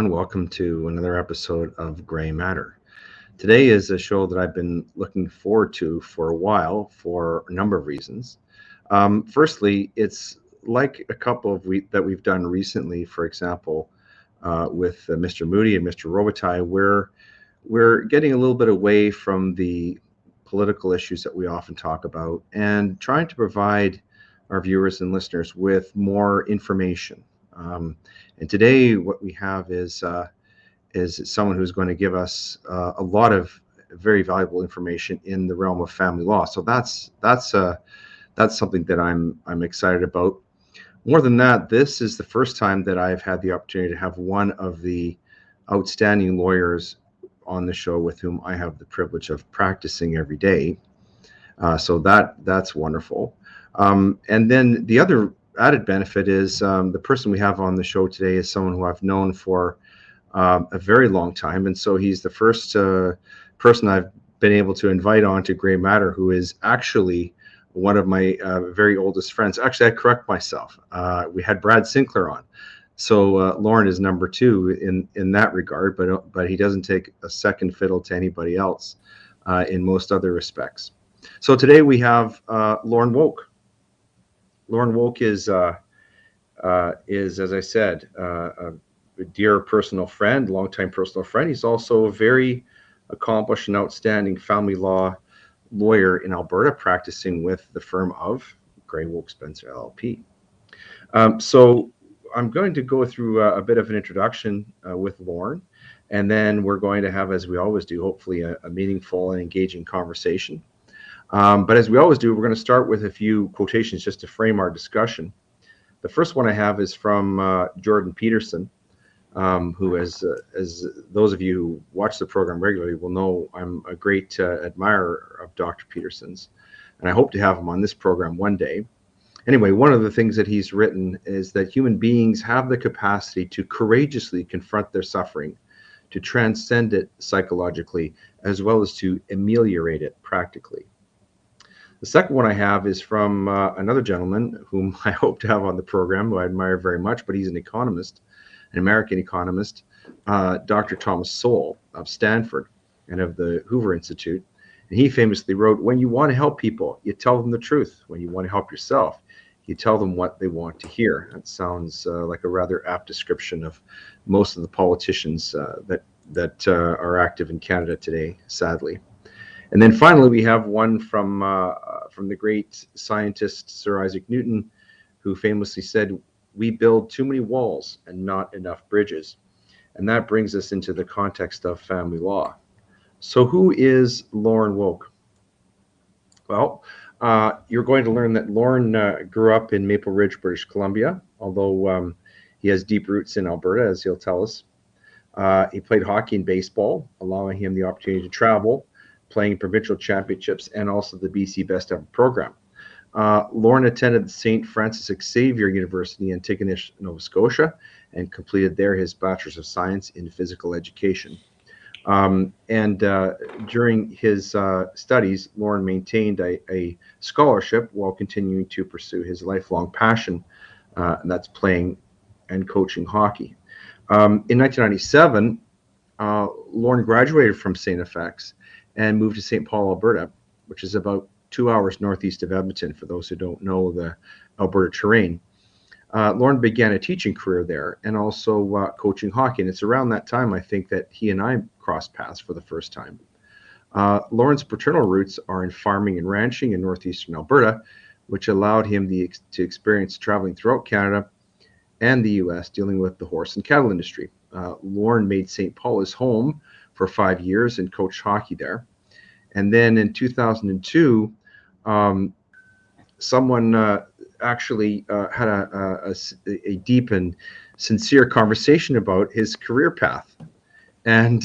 everyone. Welcome to another episode of Gray Matter. Today is a show that I've been looking forward to for a while for a number of reasons. Firstly, it's like a couple of that we've done recently, for example, with Mr. Moody and Mr. Robitaille, where we're getting a little bit away from the political issues that we often talk about and trying to provide our viewers and listeners with more information. And today, what we have is someone who's going to give us a lot of very valuable information in the realm of family law. So that's something that I'm excited about. More than that, this is the first time that I've had the opportunity to have one of the outstanding lawyers on the show with whom I have the privilege of practicing every day. So that's wonderful. And then the other added benefit is the person we have on the show today is someone who I've known for a very long time. And so he's the first person I've been able to invite on to Gray Matter, who is actually one of my very oldest friends. Actually, I correct myself. We had Brad Sinclair on. So Lawren is number two in that regard, but he doesn't take a second fiddle to anybody else in most other respects. So today we have Lauren Wowk. Lauren Wowk is, as I said, a dear personal friend, longtime personal friend. He's also a very accomplished and outstanding family law lawyer in Alberta, practicing with the firm of Gray Wowk Spencer LLP. So I'm going to go through a bit of an introduction with Lauren, and then we're going to have, as we always do, hopefully a meaningful and engaging conversation. But as we always do, we're going to start with a few quotations just to frame our discussion. The first one I have is from Jordan Peterson, who, as those of you who watch the program regularly will know, I'm a great admirer of Dr. Peterson's, and I hope to have him on this program one day. Anyway, one of the things that he's written is that human beings have the capacity to courageously confront their suffering, to transcend it psychologically, as well as to ameliorate it practically. The second one I have is from another gentleman whom I hope to have on the program, who I admire very much, but he's an economist, an American economist, Dr. Thomas Sowell of Stanford and of the Hoover Institute. And he famously wrote, "When you want to help people, you tell them the truth. When you want to help yourself, you tell them what they want to hear." That sounds like a rather apt description of most of the politicians that are active in Canada today, sadly. And then finally, we have one from the great scientist Sir Isaac Newton, who famously said, "We build too many walls and not enough bridges." And that brings us into the context of family law. So who is Lauren Wowk? Well, you're going to learn that Lauren grew up in Maple Ridge, British Columbia, although he has deep roots in Alberta, as he'll tell us. He played hockey and baseball, allowing him the opportunity to travel, playing provincial championships and also the BC Best Ever program. Lawren attended St. Francis Xavier University in Antigonish, Nova Scotia, and completed there his Bachelor of Science in Physical Education. During his studies, Lawren maintained a scholarship while continuing to pursue his lifelong passion, and that's playing and coaching hockey. In 1997, Lawren graduated from St. FX and moved to St. Paul, Alberta, which is about 2 hours northeast of Edmonton, for those who don't know the Alberta terrain. Lawren began a teaching career there and also coaching hockey. And it's around that time, I think, that he and I crossed paths for the first time. Lawren's paternal roots are in farming and ranching in northeastern Alberta, which allowed him to experience traveling throughout Canada and the U.S. dealing with the horse and cattle industry. Lawren made St. Paul his home for 5 years and coached hockey there. And then in 2002, someone actually had a deep and sincere conversation about his career path. And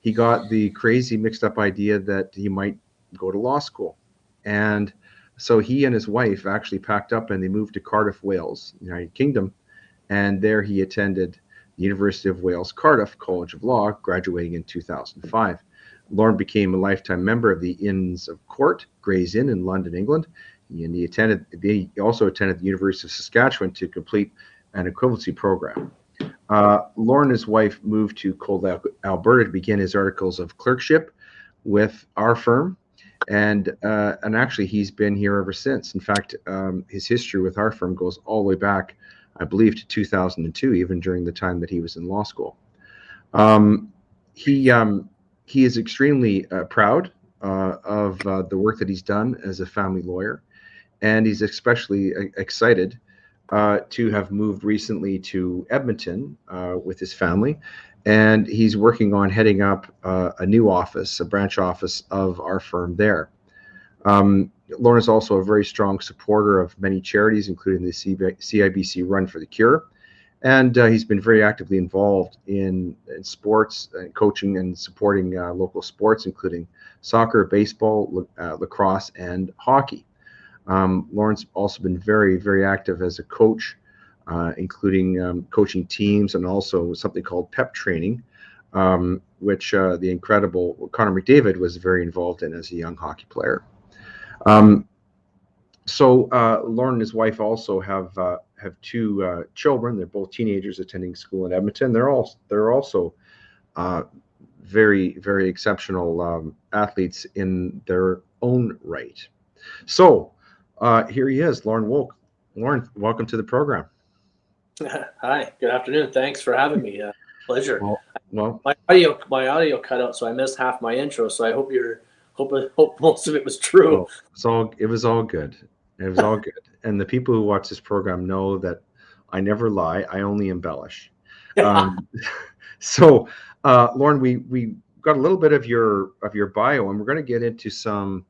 he got the crazy mixed up idea that he might go to law school. And so he and his wife actually packed up and they moved to Cardiff, Wales, United Kingdom. And there he attended the University of Wales, Cardiff College of Law, graduating in 2005. Lawren became a lifetime member of the Inns of Court, Gray's Inn in London, England. And he also attended the University of Saskatchewan to complete an equivalency program. Lawren and his wife moved to Cold Alberta to begin his articles of clerkship with our firm, and actually he's been here ever since. In fact, his history with our firm goes all the way back, I believe, to 2002, even during the time that he was in law school. Um, he is extremely proud of the work that he's done as a family lawyer, and he's especially excited to have moved recently to Edmonton with his family, and he's working on heading up a new office, a branch office of our firm there. Lawren is also a very strong supporter of many charities, including the CIBC Run for the Cure, and he's been very actively involved in sports, coaching and supporting local sports, including soccer, baseball, lacrosse, and hockey. Lawren's also been very, very active as a coach, including coaching teams and also something called PEP training, which the incredible Connor McDavid was very involved in as a young hockey player. So Lawren and his wife also have two children. They're both teenagers attending school in Edmonton. They're also very, very exceptional athletes in their own right. So here he is, Lawren Wowk. Lawren, welcome to the program. Hi, good afternoon. Thanks for having me. Pleasure. Well, my audio cut out, so I missed half my intro. So I hope most of it was true. It was all good. It was all good. And the people who watch this program know that I never lie. I only embellish. So, Lawren, we got a little bit of your bio, and we're going to get into some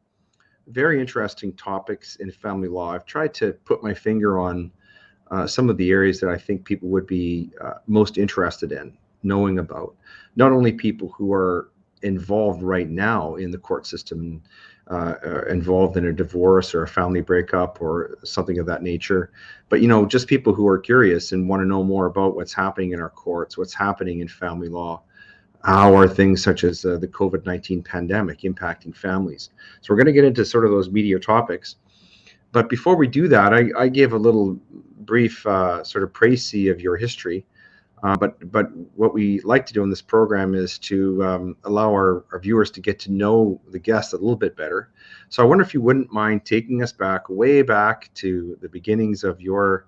very interesting topics in family law. I've tried to put my finger on some of the areas that I think people would be most interested in knowing about. Not only people who are involved right now in the court system, involved in a divorce or a family breakup or something of that nature, but just people who are curious and want to know more about what's happening in our courts, what's happening in family law. How are things such as the COVID-19 pandemic impacting families? So we're going to get into sort of those meatier topics. But before we do that, I gave a little brief sort of précis of your history. But what we like to do in this program is to allow our viewers to get to know the guest a little bit better. So I wonder if you wouldn't mind taking us way back to the beginnings of your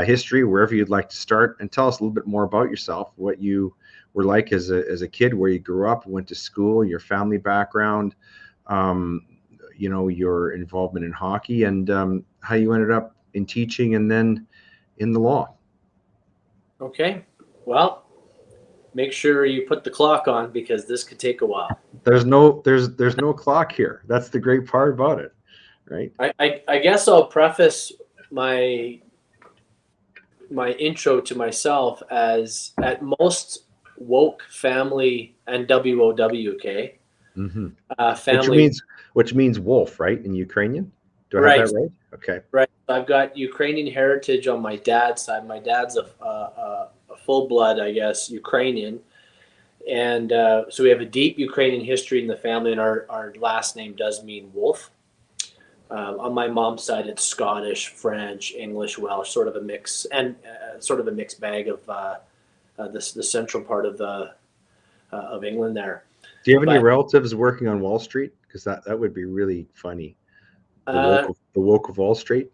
history, wherever you'd like to start, and tell us a little bit more about yourself, what you were like as a kid, where you grew up, went to school, your family background, your involvement in hockey, and how you ended up in teaching and then in the law. Okay. Well, make sure you put the clock on because this could take a while. There's no clock here. That's the great part about it, right? I guess I'll preface my intro to myself as at most Wowk family and WOWK. Mm-hmm. Family, which means wolf, right, in Ukrainian? Do I have that right? Okay. Right. I've got Ukrainian heritage on my dad's side. My dad's a full blood, I guess, Ukrainian, and so we have a deep Ukrainian history in the family, and our last name does mean wolf. On my mom's side, it's Scottish, French, English, Welsh, sort of a mix, and sort of a mixed bag of the central part of England there. Do you have any relatives working on Wall Street? Because that would be really funny. The Wowk of Wall Street.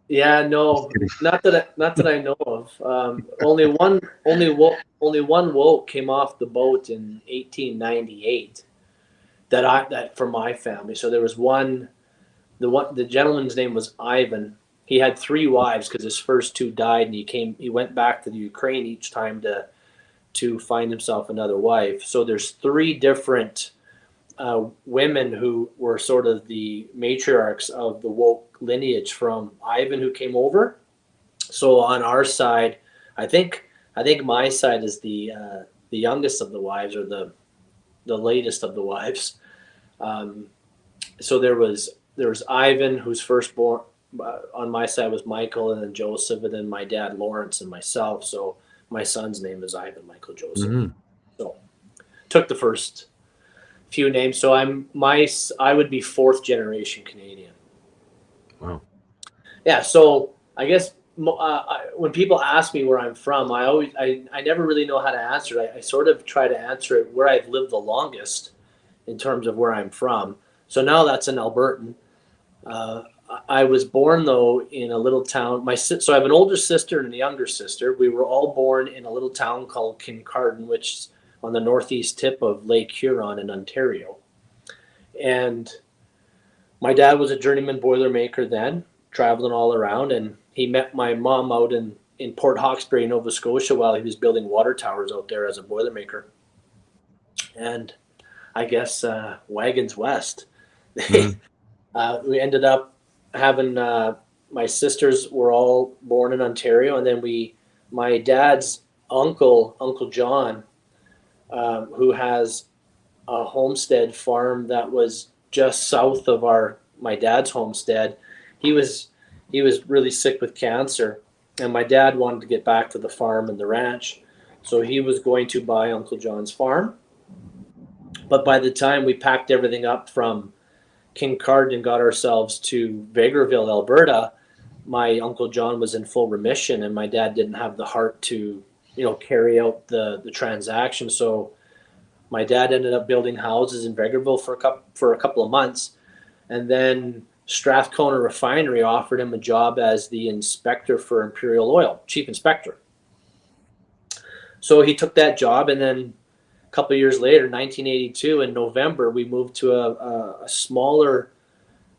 Yeah, no, not that I know of. Only one Wowk came off the boat in 1898. That for my family. So there was one. The gentleman's name was Ivan. He had 3 wives because his first 2 died, and he went back to the Ukraine each time to find himself another wife. So there's 3 different women who were sort of the matriarchs of the Wowk lineage from Ivan, who came over. So on our side, I think my side is the youngest of the wives, or the latest of the wives. So there was Ivan, whose firstborn on my side was Michael, and then Joseph, and then my dad Lawrence, and myself. So my son's name is Ivan Michael Joseph. Mm-hmm. So took the first few names. So I would be 4th generation Canadian. Wow. Yeah. So I guess when people ask me where I'm from, I never really know how to answer it. I sort of try to answer it where I've lived the longest in terms of where I'm from. So now that's an Albertan. Uh, I was born though in a little town. So I have an older sister and a younger sister. We were all born in a little town called Kincardine, which is on the northeast tip of Lake Huron in Ontario. And my dad was a journeyman boilermaker then, traveling all around, and he met my mom out in Port Hawkesbury, Nova Scotia, while he was building water towers out there as a boilermaker. And I guess wagons west. We ended up having my sisters were all born in Ontario, and then my dad's Uncle John, who has a homestead farm that was just south of my dad's homestead. He was really sick with cancer, and my dad wanted to get back to the farm and the ranch, so he was going to buy Uncle John's farm. But by the time we packed everything up from Kincardine and got ourselves to Vegreville, Alberta, my Uncle John was in full remission, and my dad didn't have the heart to, carry out the transaction. So my dad ended up building houses in Vegreville for a couple of months, and then Strathcona Refinery offered him a job as the inspector for Imperial Oil, chief inspector. So he took that job, and then a couple of years later, 1982, in November, we moved to a smaller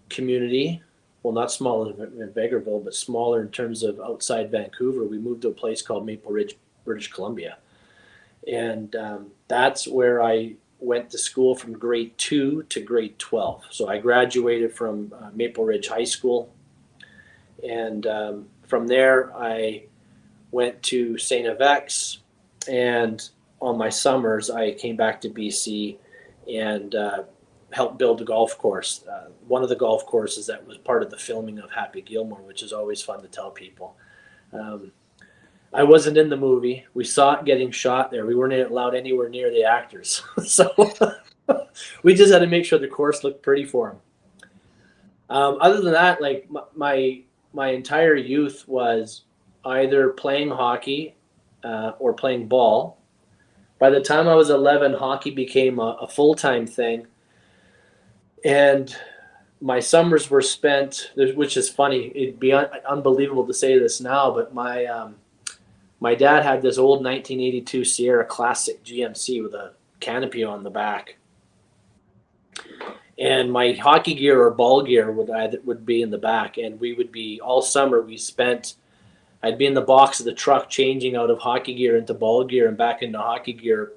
community. Well, not smaller than Vegreville, but smaller in terms of outside Vancouver. We moved to a place called Maple Ridge, British Columbia. And that's where I went to school from grade 2 to grade 12. So I graduated from Maple Ridge High School. And from there, I went to St. Avex. And on my summers, I came back to BC and helped build a golf course. One of the golf courses that was part of the filming of Happy Gilmore, which is always fun to tell people. I wasn't in the movie. We saw it getting shot there. We weren't allowed anywhere near the actors. So we just had to make sure the course looked pretty for them. Other than that, like my entire youth was either playing hockey or playing ball. By the time I was 11, hockey became a full-time thing. And my summers were spent, which is funny. It'd be unbelievable to say this now, but my dad had this old 1982 Sierra Classic GMC with a canopy on the back. And my hockey gear or ball gear would be in the back. And we would be, all summer, I'd be in the box of the truck changing out of hockey gear into ball gear and back into hockey gear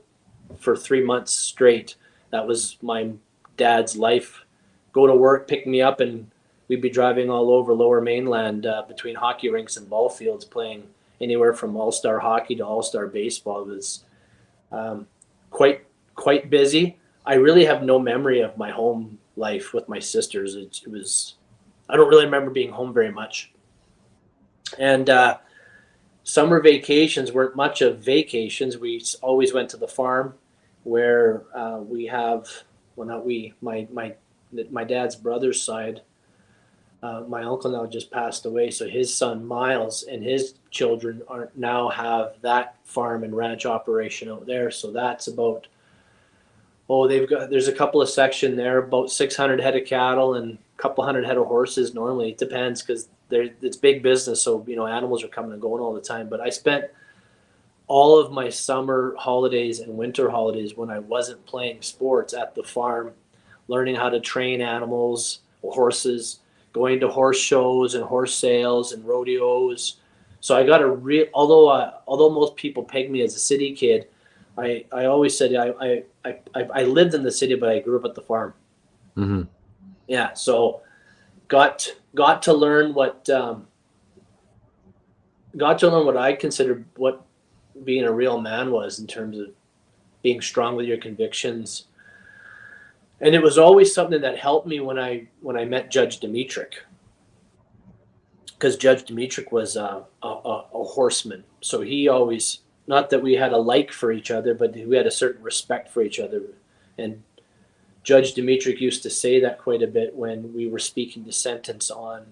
for 3 months straight. That was my dad's life. Go to work, pick me up, and we'd be driving all over Lower Mainland between hockey rinks and ball fields, playing anywhere from all-star hockey to all-star baseball. It was quite busy. I really have no memory of my home life with my sisters. It was, I don't really remember being home very much. And summer vacations weren't much of vacations. We always went to the farm where we have, well, not we, my dad's brother's side. My uncle now just passed away, so his son Miles and his children now have that farm and ranch operation out there. So that's about, there's a couple of sections there, about 600 head of cattle and a couple hundred head of horses. Normally, it depends because it's big business, so animals are coming and going all the time. But I spent all of my summer holidays and winter holidays when I wasn't playing sports at the farm, learning how to train animals, horses, going to horse shows and horse sales and rodeos. So I got although most people peg me as a city kid, I always said I lived in the city, but I grew up at the farm. Mm-hmm. Yeah, so got to learn what I considered what being a real man was in terms of being strong with your convictions. And it was always something that helped me when I met Judge Dimitrik, because Judge Dimitrik was a horseman. So he always, not that we had a like for each other, but we had a certain respect for each other. And Judge Dimitrik used to say that quite a bit when we were speaking to sentence on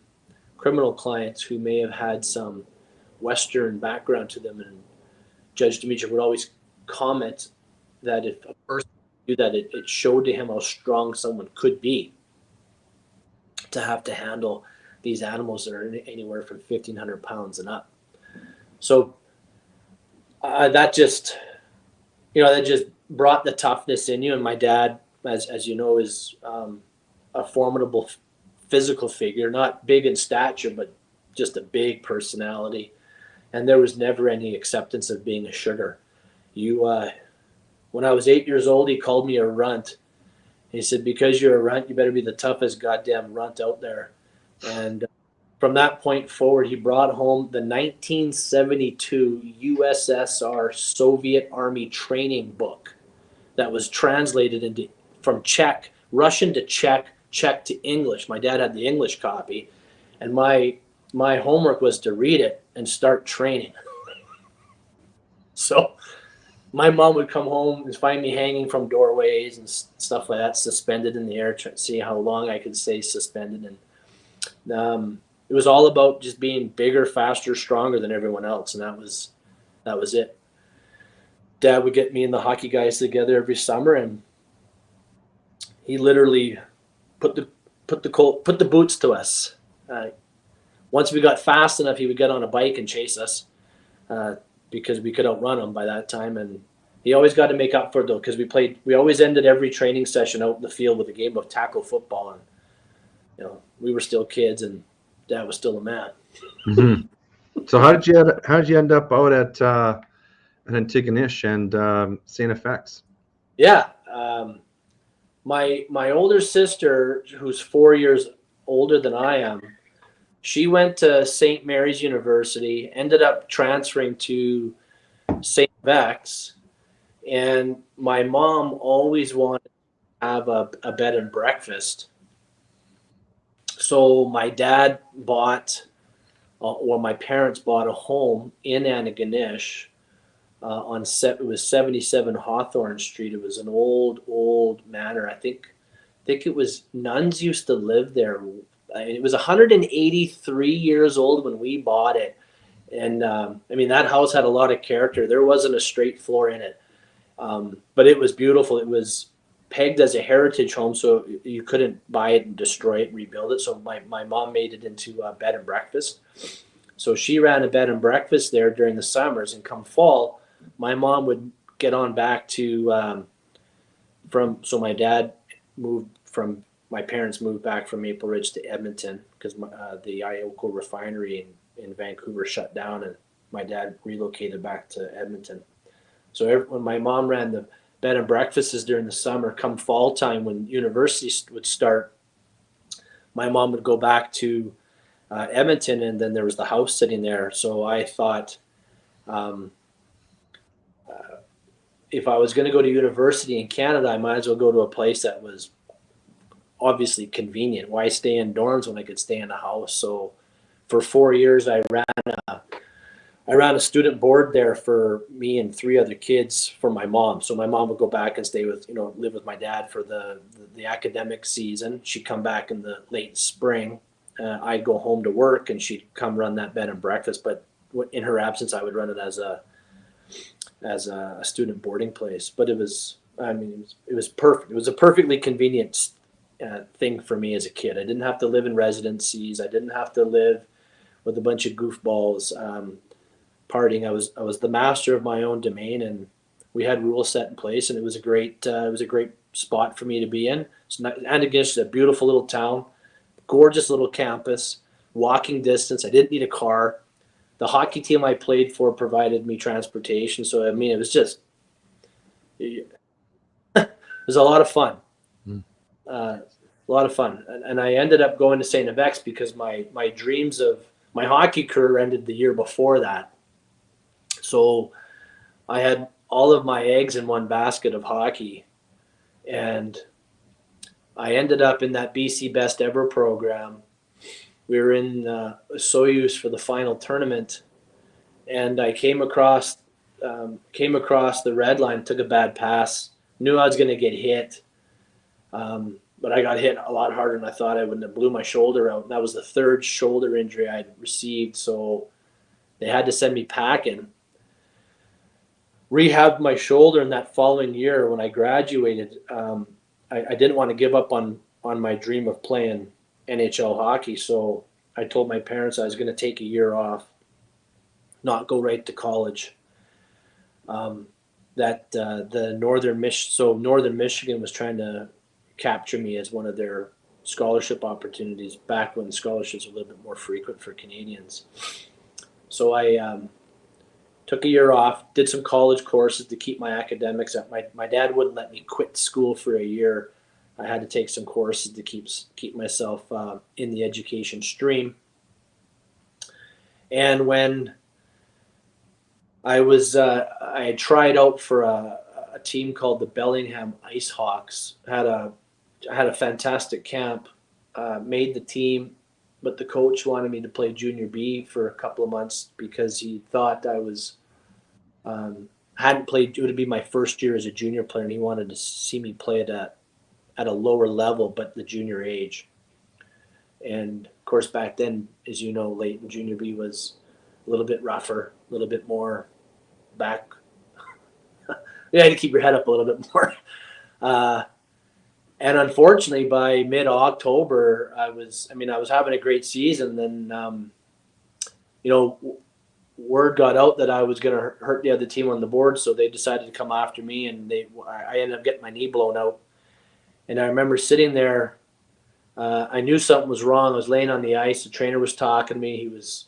criminal clients who may have had some Western background to them. And Judge Demetrius would always comment that if a person knew that, it showed to him how strong someone could be to have to handle these animals that are anywhere from 1,500 pounds and up. So that just brought the toughness in you. And my dad, as you know, is a formidable physical figure, not big in stature, but just a big personality. And there was never any acceptance of being a sugar. When I was 8 years old, he called me a runt. He said, because you're a runt, you better be the toughest goddamn runt out there. And from that point forward, he brought home the 1972 USSR Soviet Army training book that was translated from Czech, Russian to Czech, Czech to English. My dad had the English copy, and my homework was to read it and start training. So my mom would come home and find me hanging from doorways and stuff like that, suspended in the air, trying to see how long I could stay suspended. And it was all about just being bigger, faster, stronger than everyone else, and that was it. Dad would get me and the hockey guys together every summer, and he literally put the boots to us. Once we got fast enough, he would get on a bike and chase us because we could outrun him by that time. And he always got to make up for it, though, because we always ended every training session out in the field with a game of tackle football. And we were still kids, and Dad was still a man. Mm-hmm. So how did you end up out at Antigonish and St. FX? Yeah, my older sister, who's 4 years older than I am, she went to St. Mary's University, ended up transferring to St. Vex, and my mom always wanted to have a bed and breakfast. So my dad my parents bought a home in Antigonish it was 77 Hawthorne Street. It was an old manor. I think it was nuns used to live there. It was 183 years old when we bought it. And that house had a lot of character. There wasn't a straight floor in it. But it was beautiful. It was pegged as a heritage home, so you couldn't buy it and destroy it and rebuild it. So my mom made it into a bed and breakfast. So she ran a bed and breakfast there during the summers, and come fall, my mom would get on back to so my dad my parents moved back from Maple Ridge to Edmonton because the Ioko refinery in Vancouver shut down, and my dad relocated back to Edmonton. So when my mom ran the bed and breakfasts during the summer, come fall time when university would start, my mom would go back to Edmonton, and then there was the house sitting there. So I thought, if I was going to go to university in Canada, I might as well go to a place that was obviously convenient. Why stay in dorms when I could stay in a house? So for 4 years, I ran a student board there for me and 3 other kids for my mom. So my mom would go back and live with my dad for the academic season. She'd come back in the late spring. I'd go home to work, and she'd come run that bed and breakfast. But in her absence, I would run it as a student boarding place. But it was perfect. It was a perfectly convenient thing for me as a kid. I didn't have to live in residencies. I didn't have to live with a bunch of goofballs partying. I was the master of my own domain, and we had rules set in place, and it was a great spot for me to be in. Antigonish is a beautiful little town, gorgeous little campus, walking distance. I didn't need a car. The hockey team I played for provided me transportation. So it was just it was a lot of fun. A lot of fun. And I ended up going to St. FX because my dreams of my hockey career ended the year before that. So I had all of my eggs in one basket of hockey, and I ended up in that BC Best Ever program. We were in Soyuz for the final tournament, and I came across the red line, took a bad pass, knew I was going to get hit, but I got hit a lot harder than I thought I would, and blew my shoulder out. And that was the 3rd shoulder injury I'd received. So they had to send me packing. Rehabbed my shoulder, and that following year when I graduated, I didn't want to give up on my dream of playing NHL hockey. So I told my parents I was going to take a year off, not go right to college. The Northern Michigan was trying to capture me as one of their scholarship opportunities back when scholarships were a little bit more frequent for Canadians. So I took a year off, did some college courses to keep my academics up. My dad wouldn't let me quit school for a year. I had to take some courses to keep myself in the education stream. And when I had tried out for a team called the Bellingham Ice Hawks. Had a fantastic camp, made the team, but the coach wanted me to play junior B for a couple of months because he thought I was hadn't played. It would be my first year as a junior player, and he wanted to see me play at a lower level, but the junior age. And of course, back then, as you know, Leighton junior B was a little bit rougher, a little bit more back. You had to keep your head up a little bit more. And unfortunately, by mid-October, I was having a great season. Then, word got out that I was going to hurt the other team on the board, so they decided to come after me, and I ended up getting my knee blown out. And I remember sitting there. I knew something was wrong. I was laying on the ice. The trainer was talking to me. He was,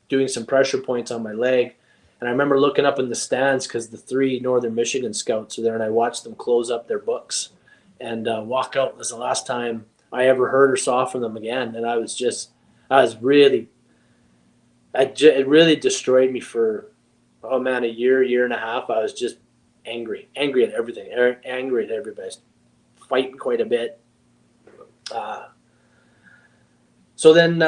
doing some pressure points on my leg. And I remember looking up in the stands because the 3 Northern Michigan scouts were there, and I watched them close up their books and walk out. It was the last time I ever heard or saw from them again. And it really destroyed me for, a year and a half. I was just angry at everything, angry at everybody, fighting quite a bit. So then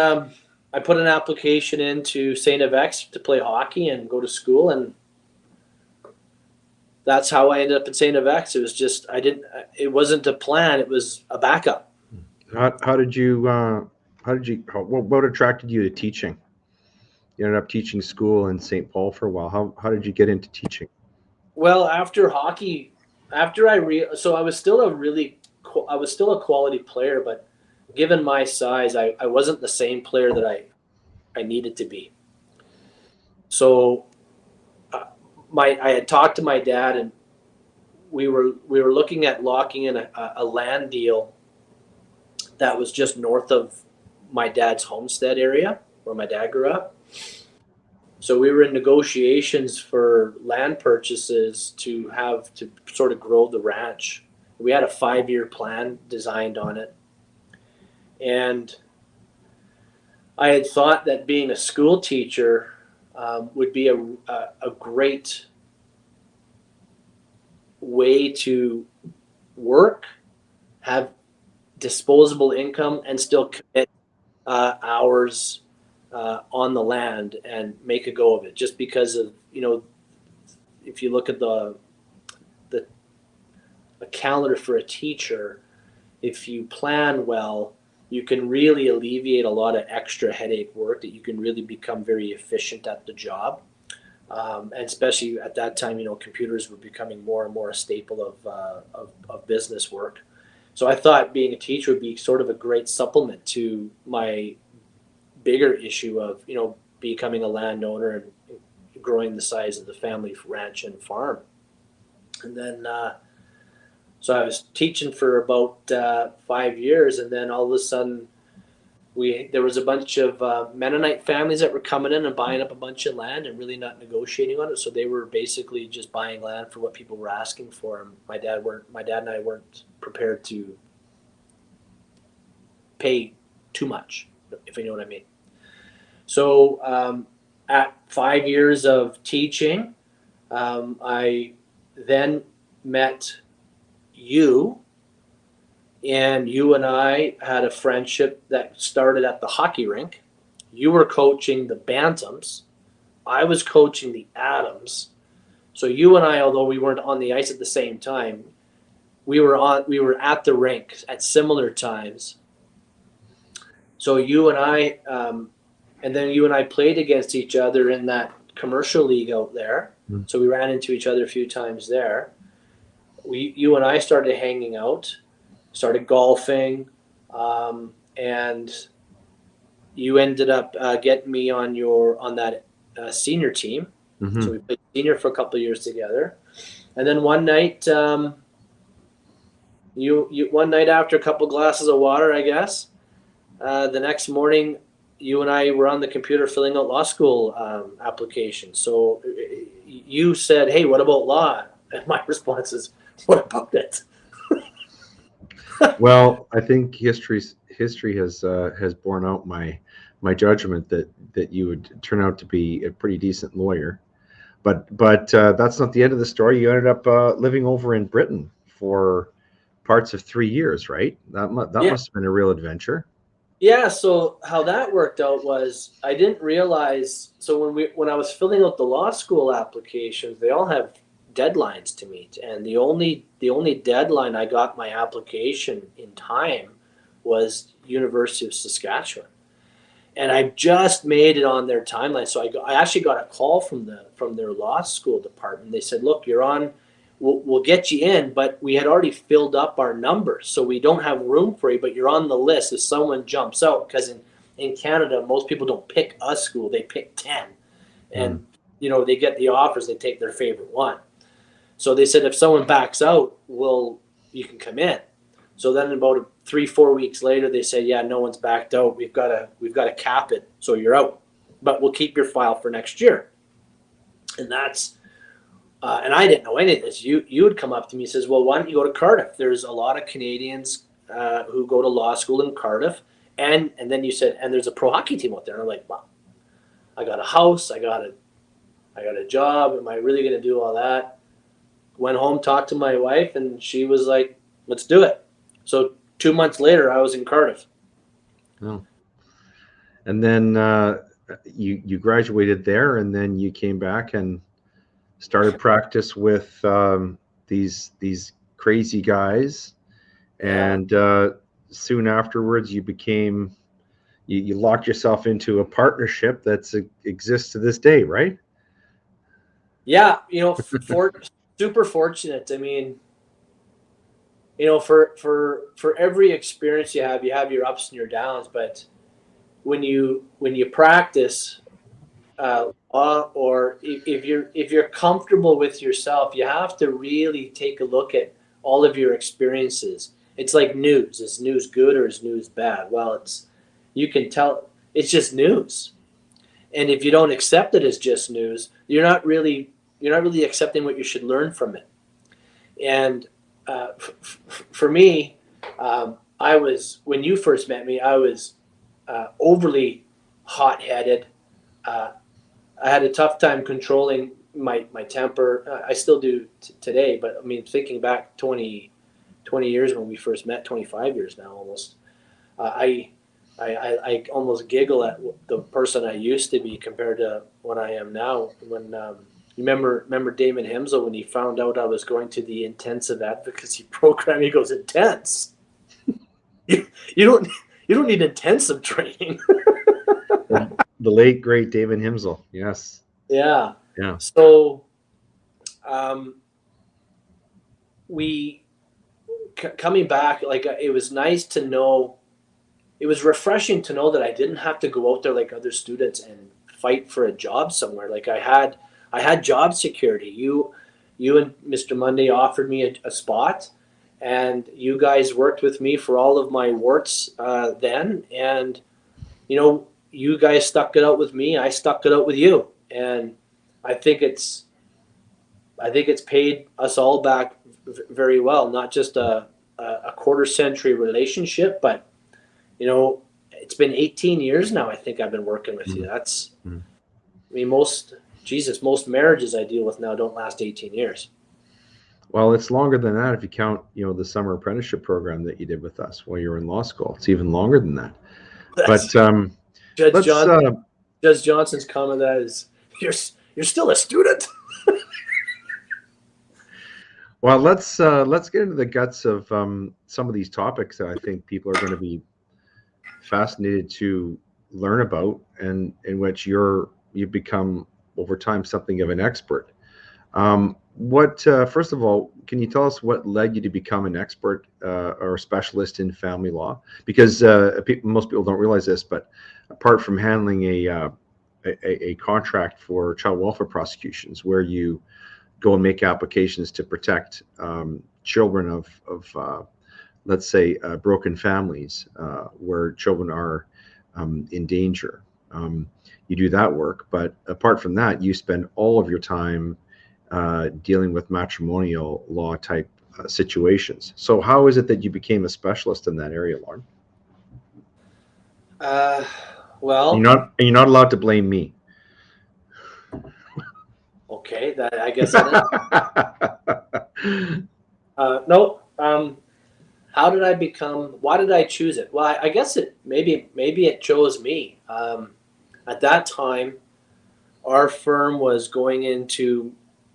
I put an application into St. X to play hockey and go to school, and that's how I ended up in St. X. It was just it wasn't a plan; it was a backup. What attracted you to teaching? You ended up teaching school in St. Paul for a while. How did you get into teaching? Well, after hockey, so I was still a quality player, but given my size, I wasn't the same player that I needed to be. So I had talked to my dad, and we were looking at locking in a land deal that was just north of my dad's homestead area where my dad grew up. So we were in negotiations for land purchases to sort of grow the ranch. We had a 5-year plan designed on it. And I had thought that being a school teacher would be a great way to work, have disposable income, and still commit hours on the land and make a go of it. Just because of, if you look at the calendar for a teacher, if you plan well, you can really alleviate a lot of extra headache work, that you can really become very efficient at the job. And especially at that time, computers were becoming more and more a staple of business work. So I thought being a teacher would be sort of a great supplement to my bigger issue of, becoming a landowner and growing the size of the family ranch and farm. And then, so I was teaching for about 5 years, and then all of a sudden there was a bunch of Mennonite families that were coming in and buying up a bunch of land and really not negotiating on it. So they were basically just buying land for what people were asking for. And my dad and I weren't prepared to pay too much, if you know what I mean. So at 5 years of teaching, I then met you, and you and I had a friendship that started at the hockey rink. You were coaching the Bantams. I was coaching the Adams. So you and I, although we weren't on the ice at the same time, we were at the rink at similar times. So you and I and then you and I played against each other in that commercial league out there. Mm. So we ran into each other a few times there. You and I started hanging out, started golfing, and you ended up getting me on that senior team. Mm-hmm. So we played senior for a couple of years together, and then one night, one night after a couple glasses of water, I guess, the next morning, you and I were on the computer filling out law school applications. So you said, "Hey, what about law?" And my response is, "What about it?" Well, I think history has borne out my judgment that you would turn out to be a pretty decent lawyer. But that's not the end of the story. You ended up living over in Britain for parts of 3 years, right? That must have been a real adventure. Yeah. So how that worked out was I didn't realize. So when I was filling out the law school applications, they all have deadlines to meet, and the only deadline I got my application in time was University of Saskatchewan. And I just made it on their timeline. So I actually got a call from their law school department. They said, "Look, you're on. We'll get you in, but we had already filled up our numbers, so we don't have room for you. But you're on the list if someone jumps out, because in Canada most people don't pick a school; they pick 10, and they get the offers. They take their favorite one. So they said if someone backs out, you can come in." So then about 3-4 weeks later, they say, "Yeah, no one's backed out. We've got to cap it, so you're out. But we'll keep your file for next year." And that's and I didn't know any of this. You would come up to me and says, "Well, why don't you go to Cardiff? There's a lot of Canadians who go to law school in Cardiff." And then you said, "And there's a pro hockey team out there." And I'm like, "Wow, I got a house, I got a job. Am I really going to do all that?" Went home, talked to my wife, and she was like, "Let's do it." So 2 months later, I was in Cardiff. Oh. And then you graduated there, and then you came back and started practice with these crazy guys. Yeah. And soon afterwards, you locked yourself into a partnership that exists to this day, right? Yeah, super fortunate. I mean, for every experience you have your ups and your downs. But when you practice law, or if you're comfortable with yourself, you have to really take a look at all of your experiences. It's like news. Is news good or is news bad? Well, you can tell it's just news. And if you don't accept it as just news, you're not really accepting what you should learn from it. And for me, when you first met me, I was overly hot-headed. I had a tough time controlling my temper. I still do today, but I mean, thinking back 20 years when we first met, 25 years now almost, I almost giggle at the person I used to be compared to what I am now. When you remember Damon Hemsel, when he found out I was going to the intensive advocacy program, he goes, "Intense? you don't need intensive training." The late great David Himsel. Yes. Yeah. Yeah. So, coming back, like, it was nice to know. It was refreshing to know that I didn't have to go out there like other students and fight for a job somewhere. Like I had job security. You and Mr. Monday offered me a spot, and you guys worked with me for all of my warts then, and you guys stuck it out with me. I stuck it out with you, and I think it's paid us all back very well. Not just a quarter century relationship, but it's been 18 years now. I think I've been working with you. That's, I mean, most marriages I deal with now don't last 18 years. Well, it's longer than that if you count, the summer apprenticeship program that you did with us while you were in law school. It's even longer than that. But Judge Johnson's comment that is, you're still a student. Well, let's get into the guts of some of these topics that I think people are going to be fascinated to learn about, and in which you become over time something of an expert. What first of all, can you tell us what led you to become an expert or a specialist in family law? Because most people don't realize this, but apart from handling a contract for child welfare prosecutions, where you go and make applications to protect children of let's say broken families where children are in danger. You do that work, but apart from that, you spend all of your time dealing with matrimonial law type situations. So how is it that you became a specialist in that area, Lauren? Well, You're not allowed to blame me. okay, that I guess that is. No. How did I become? Why did I choose it? Well, I guess maybe it chose me. At that time, our firm was going into,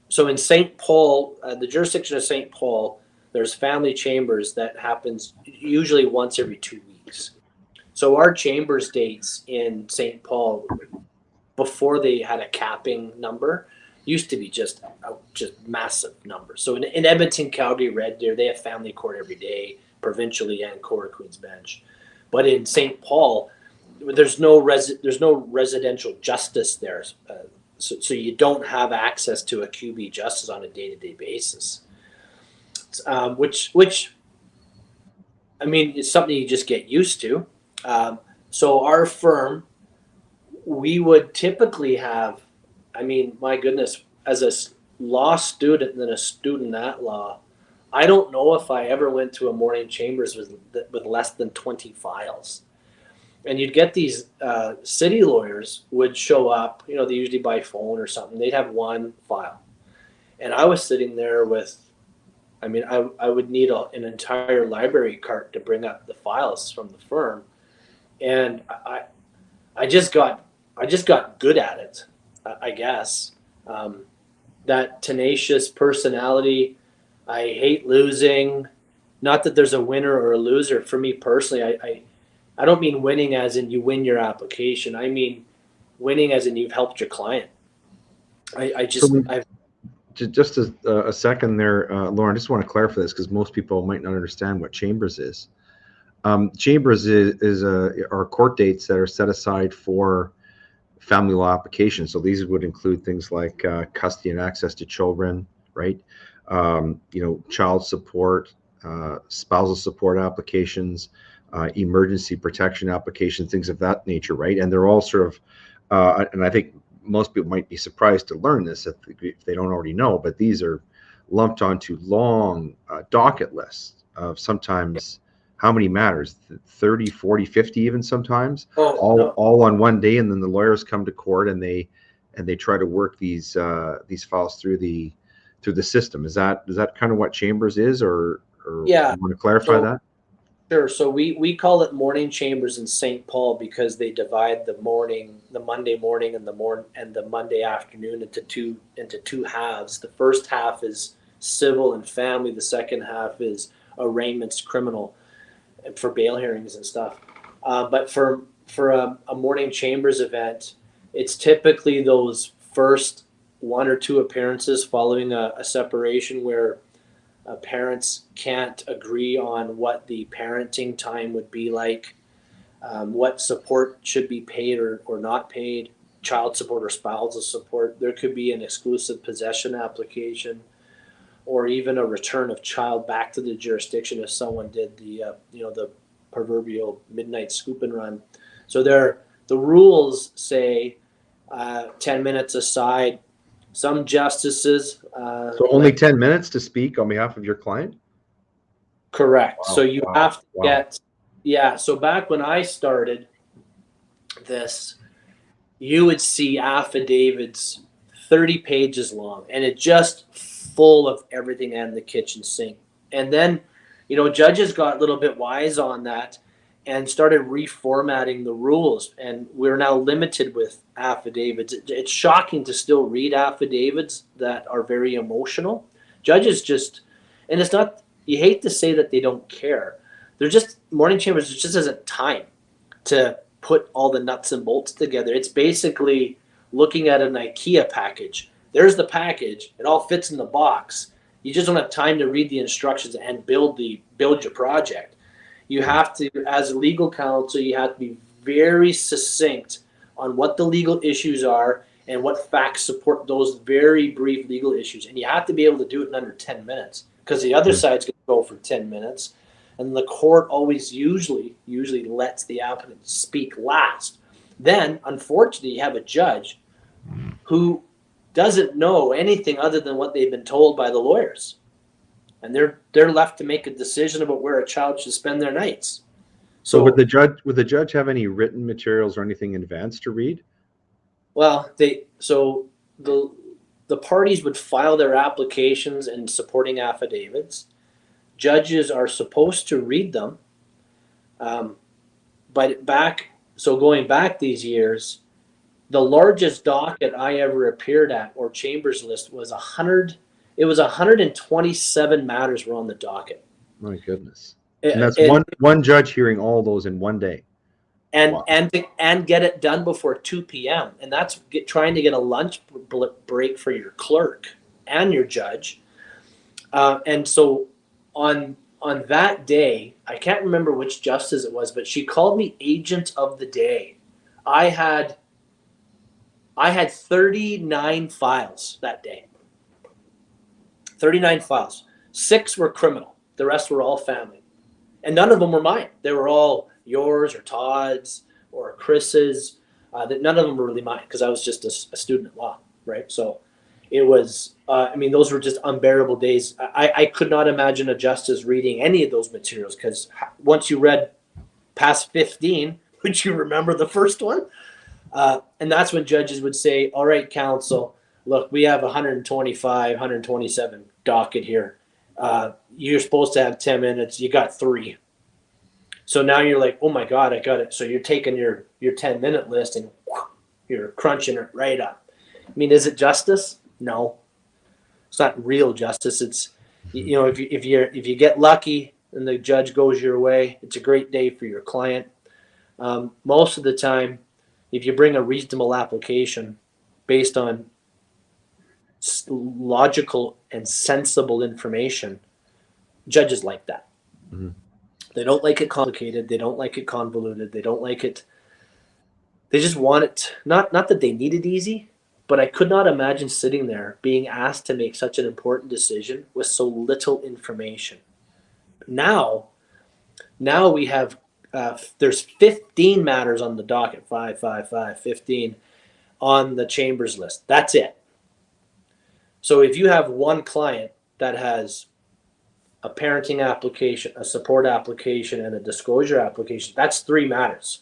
so in St. Paul, the jurisdiction of St. Paul, there's family chambers that happens usually once every 2 weeks. So our chambers dates in St. Paul, before they had a capping number, used to be just massive numbers. So in Edmonton, Calgary, Red Deer, they have family court every day, provincially and Court of Queen's Bench. But in St. Paul, there's no residential justice there, so you don't have access to a QB justice on a day-to-day basis. Which I mean, it's something you just get used to. So our firm, we would typically have, I mean, my goodness, as a law student and then a student at law, I don't know if I ever went to a morning chambers with less than 20 files. And you'd get these city lawyers would show up, they usually by phone or something. They'd have one file. And I was sitting there with, I mean, I would need an entire library cart to bring up the files from the firm. And I just got good at it, I guess. That tenacious personality. I hate losing. Not that there's a winner or a loser. For me personally, I don't mean winning as in you win your application. I mean winning as in you've helped your client. Just a second there, Lauren. I just want to clarify this because most people might not understand what chambers is. Chambers are court dates that are set aside for family law applications. So these would include things like custody and access to children, right? Child support, spousal support applications, emergency protection applications, things of that nature, right? And they're all sort of, and I think most people might be surprised to learn this if they don't already know, but these are lumped onto long docket lists of sometimes how many matters, 30, 40, 50 even sometimes, all on one day. And then the lawyers come to court and they try to work these files through the system. Is that kind of what chambers is, or yeah, you want to clarify that? Sure. So we call it morning chambers in St. Paul because they divide the Monday morning and the Monday afternoon into two halves. The first half is civil and family. The second half is arraignments, criminal, and for bail hearings and stuff. But for a morning chambers event, it's typically those first one or two appearances following a separation where parents can't agree on what the parenting time would be like, what support should be paid or not paid, child support or spousal support. There could be an exclusive possession application, or even a return of child back to the jurisdiction if someone did the proverbial midnight scoop and run. So the rules say 10 minutes aside. Some justices. So only 10 minutes to speak on behalf of your client? Correct. Wow, so you have to get, so back when I started this, you would see affidavits 30 pages long, and it just full of everything and the kitchen sink. And then, judges got a little bit wise on that and started reformatting the rules, and we're now limited with affidavits. It's shocking to still read affidavits that are very emotional. Judges just, and it's not, you hate to say that they don't care. They're just, morning chambers just isn't time to put all the nuts and bolts together. It's basically looking at an IKEA package. There's the package. It all fits in the box. You just don't have time to read the instructions and build your project. You have to, as a legal counsel, you have to be very succinct on what the legal issues are and what facts support those very brief legal issues. And you have to be able to do it in under 10 minutes because the other side's going to go for 10 minutes. And the court always usually lets the applicant speak last. Then, unfortunately, you have a judge who doesn't know anything other than what they've been told by the lawyers. And they're left to make a decision about where a child should spend their nights. So would the judge have any written materials or anything in advance to read? Well, the parties would file their applications and supporting affidavits. Judges are supposed to read them. But going back these years, the largest docket I ever appeared at or chambers list was 100. It was 127 matters were on the docket. My goodness. And that's one judge hearing all those in one day. And get it done before 2 p.m. And that's trying to get a lunch break for your clerk and your judge. And so on that day, I can't remember which justice it was, but she called me agent of the day. I had 39 files that day. 39 files. 6 were criminal. The rest were all family. And none of them were mine. They were all yours or Todd's or Chris's. None of them were really mine because I was just a student at law, right? So it was, those were just unbearable days. I could not imagine a justice reading any of those materials because once you read past 15, would you remember the first one? And that's when judges would say, all right, counsel, look, we have 125, 127 docket here. You're supposed to have 10 minutes. You got 3. So now you're like, oh my God, I got it. So you're taking your 10-minute list and you're crunching it right up. I mean, is it justice? No, it's not real justice. It's, if you get lucky and the judge goes your way, it's a great day for your client. Most of the time, if you bring a reasonable application based on logical and sensible information, judges like that. Mm-hmm. They don't like it complicated. They don't like it convoluted. They don't like it. They just want it. Not that they need it easy, but I could not imagine sitting there being asked to make such an important decision with so little information. Now we have, there's 15 matters on the docket, 15 on the chambers list. That's it. So if you have one client that has a parenting application, a support application, and a disclosure application, that's 3 matters.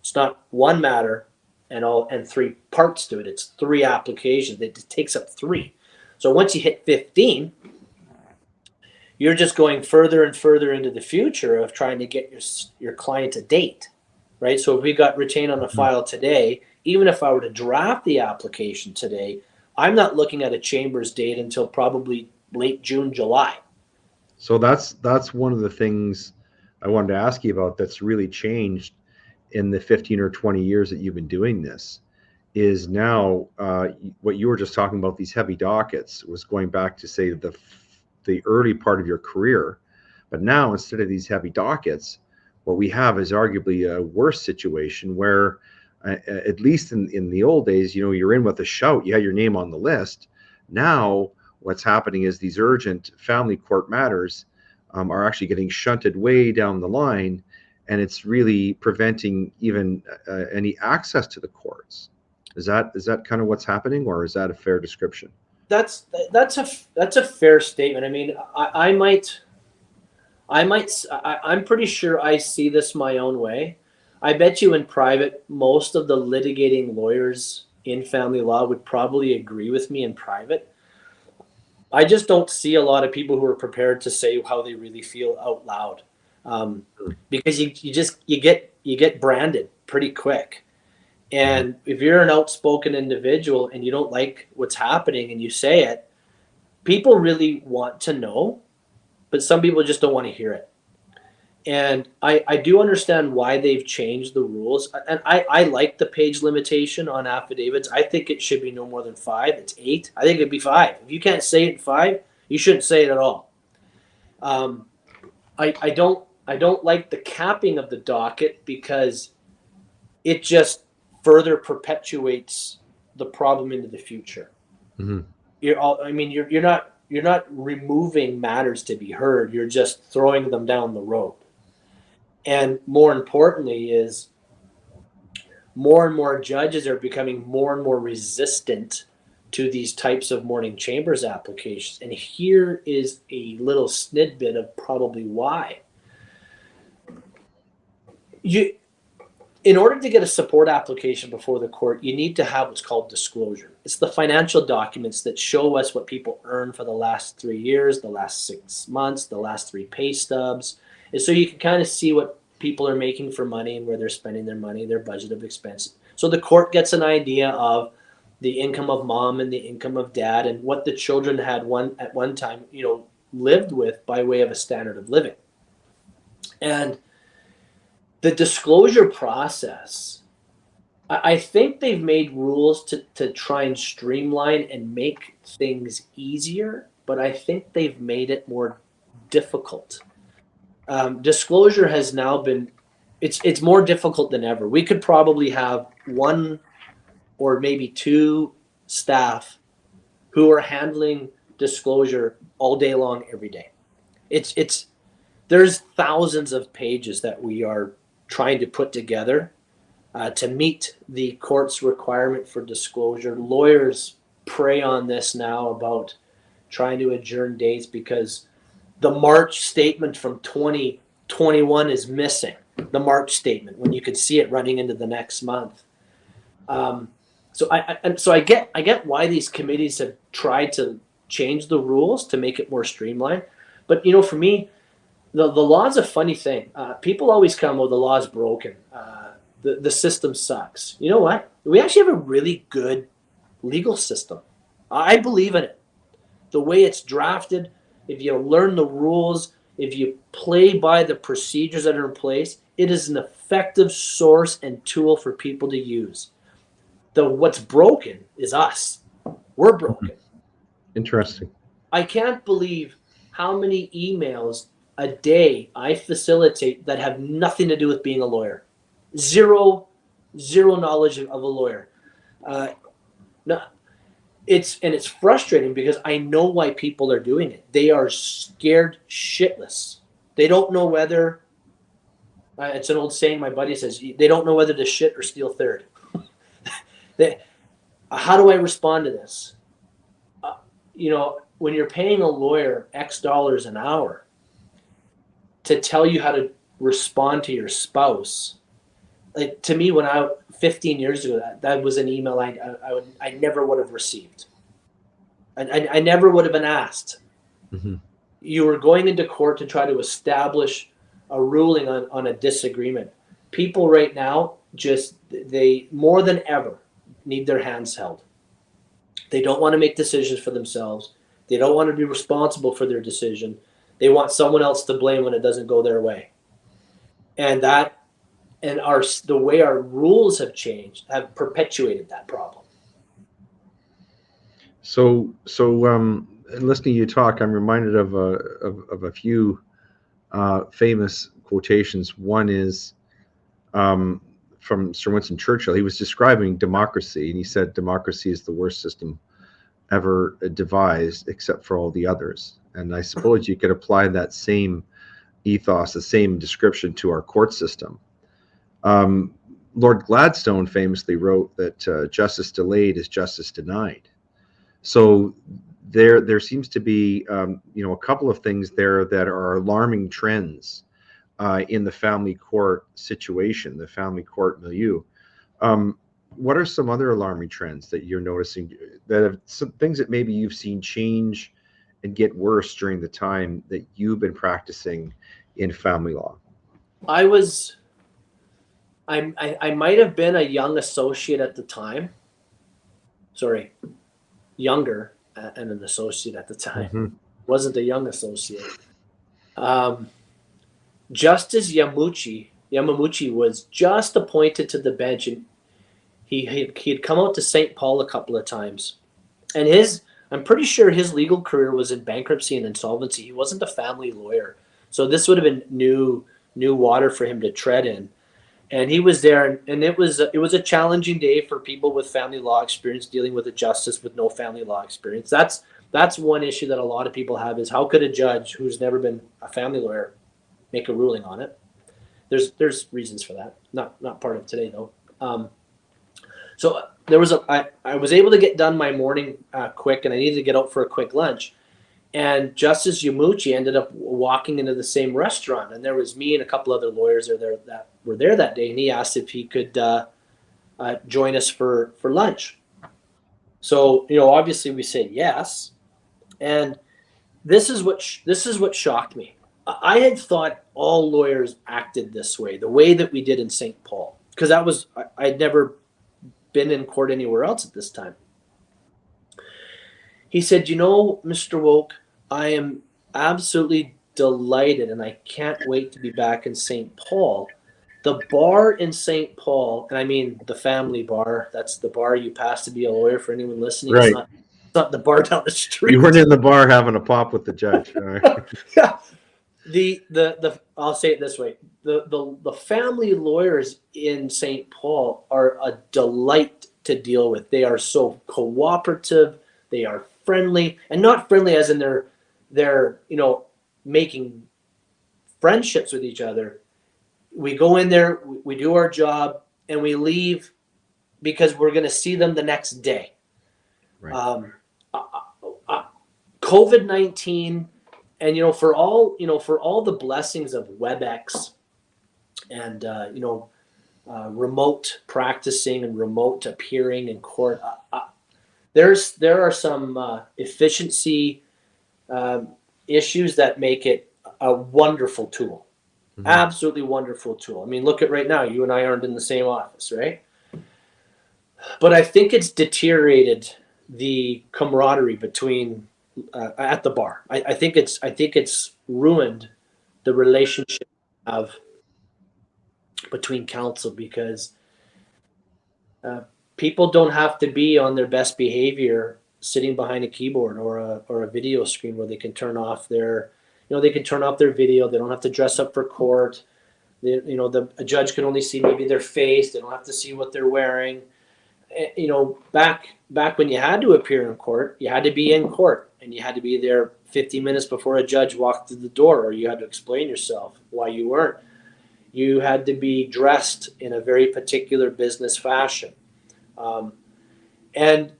It's not one matter and 3 parts to it. It's 3 applications. It takes up 3. So once you hit 15, you're just going further and further into the future of trying to get your client a date, right? So if we got retained on a file today, even if I were to draft the application today, I'm not looking at a chambers date until probably late June, July. So that's one of the things I wanted to ask you about that's really changed in the 15 or 20 years that you've been doing this, is now what you were just talking about, these heavy dockets, was going back to, say, the early part of your career. But now, instead of these heavy dockets, what we have is arguably a worse situation where, at least in the old days, you're in with a shout, you had your name on the list. Now what's happening is these urgent family court matters are actually getting shunted way down the line, and it's really preventing even any access to the courts. Is that kind of what's happening, or is that a fair description? That's a fair statement. I mean, I'm pretty sure I see this my own way. I bet you in private, most of the litigating lawyers in family law would probably agree with me in private. I just don't see a lot of people who are prepared to say how they really feel out loud, because you get branded pretty quick. And if you're an outspoken individual and you don't like what's happening and you say it, people really want to know, but some people just don't want to hear it. And I do understand why they've changed the rules. And I like the page limitation on affidavits. I think it should be no more than 5. It's 8. I think it'd be 5. If you can't say it in 5, you shouldn't say it at all. I don't like the capping of the docket because it just further perpetuates the problem into the future. Mm-hmm. You're not removing matters to be heard. You're just throwing them down the road. And more importantly is more and more judges are becoming more and more resistant to these types of morning chambers applications. And here is a little snidbit of probably why. In order to get a support application before the court, you need to have what's called disclosure. It's the financial documents that show us what people earn for the last 3 years, the last 6 months, the last 3 pay stubs. And so you can kind of see what people are making for money and where they're spending their money, their budget of expenses. So the court gets an idea of the income of mom and the income of dad and what the children had at one time, lived with by way of a standard of living. And the disclosure process, I think they've made rules to try and streamline and make things easier, but I think they've made it more difficult. Disclosure has now been, it's more difficult than ever. We could probably have 1 or maybe 2 staff who are handling disclosure all day long, every day. There's thousands of pages that we are trying to put together to meet the court's requirement for disclosure. Lawyers prey on this now about trying to adjourn dates because the March statement from 2021 is missing. The March statement, when you could see it running into the next month. So I get why these committees have tried to change the rules to make it more streamlined. But for me, the law is a funny thing. People always come, the law's broken. The system sucks. You know what? We actually have a really good legal system. I believe in it. The way it's drafted, if you learn the rules, if you play by the procedures that are in place, it is an effective source and tool for people to use. What's broken is us. We're broken. Interesting. I can't believe how many emails a day I facilitate that have nothing to do with being a lawyer. Zero knowledge of a lawyer. No, it's frustrating because I know why people are doing it. They are scared shitless. They don't know whether, it's an old saying my buddy says, they don't know whether to shit or steal third. How do I respond to this? When you're paying a lawyer X dollars an hour to tell you how to respond to your spouse, like to me, 15 years ago, that was an email I never would have received. I never would have been asked. Mm-hmm. You were going into court to try to establish a ruling on a disagreement. People right now they more than ever need their hands held. They don't want to make decisions for themselves. They don't want to be responsible for their decision. They want someone else to blame when it doesn't go their way. And the way our rules have changed have perpetuated that problem. So listening to you talk, I'm reminded of a few famous quotations. One is from Sir Winston Churchill. He was describing democracy, and he said democracy is the worst system ever devised, except for all the others. And I suppose you could apply that same ethos, the same description to our court system. Lord Gladstone famously wrote that justice delayed is justice denied. So there seems to be a couple of things there that are alarming trends in the family court situation, the family court milieu. What are some other alarming trends that you're noticing, that have some things that maybe you've seen change and get worse during the time that you've been practicing in family law? I might have been a young associate at the time. Sorry, younger and an associate at the time. Mm-hmm. Wasn't a young associate. Justice Yamamuchi was just appointed to the bench, and he had come out to St. Paul a couple of times, and I'm pretty sure his legal career was in bankruptcy and insolvency. He wasn't a family lawyer, so this would have been new water for him to tread in. And he was there, and it was a challenging day for people with family law experience dealing with a justice with no family law experience. That's one issue that a lot of people have, is how could a judge who's never been a family lawyer make a ruling on it? There's reasons for that. Not part of today though. So there was I was able to get done my morning quick, and I needed to get out for a quick lunch. And Justice Yamuchi ended up walking into the same restaurant, and there was me and a couple other lawyers that were there that day, and he asked if he could join us for lunch. So obviously we said yes, and this is what shocked me. I had thought all lawyers acted this way, the way that we did in St. Paul, because I'd never been in court anywhere else at this time. He said, Mr. Wowk, I am absolutely delighted, and I can't wait to be back in St. Paul. The bar in St. Paul, and I mean the family bar, that's the bar you pass to be a lawyer for anyone listening. Right. It's not the bar down the street. You weren't in the bar having a pop with the judge. Yeah. The I'll say it this way. The family lawyers in St. Paul are a delight to deal with. They are so cooperative. They are friendly, and not friendly as in they're making friendships with each other. We go in there, we do our job, and we leave because we're going to see them the next day. Right. COVID-19, and for all the blessings of WebEx and remote practicing and remote appearing in court, there are some efficiency issues that make it a wonderful tool. Mm-hmm. Absolutely wonderful tool. I mean, look at right now, you and I aren't in the same office, right? But I think it's deteriorated the camaraderie between at the bar. I think it's ruined the relationship between counsel, because people don't have to be on their best behavior sitting behind a keyboard or a video screen where they can turn off their video. They don't have to dress up for court. A judge can only see maybe their face. They don't have to see what they're wearing. Back when you had to appear in court, you had to be in court, and you had to be there 50 minutes before a judge walked through the door, or you had to explain yourself why you weren't. You had to be dressed in a very particular business fashion. And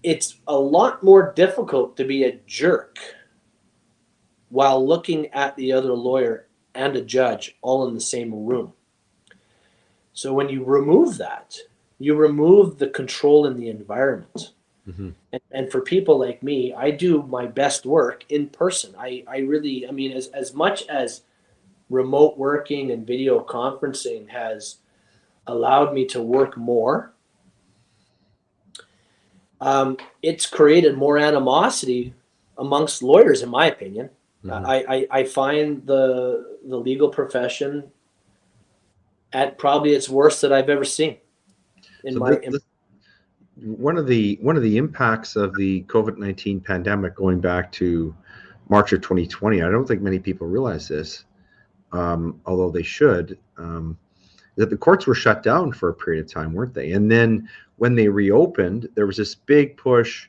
it's a lot more difficult to be a jerk while looking at the other lawyer and a judge all in the same room. So when you remove that, you remove the control in the environment. Mm-hmm. And for people like me, I do my best work in person. I mean, as much as remote working and video conferencing has allowed me to work more, it's created more animosity amongst lawyers, in my opinion. Mm-hmm. I find the legal profession at probably its worst that I've ever seen. One of the impacts of the COVID-19 pandemic, going back to March of 2020, I don't think many people realize this, although they should, that the courts were shut down for a period of time, weren't they? And then when they reopened, there was this big push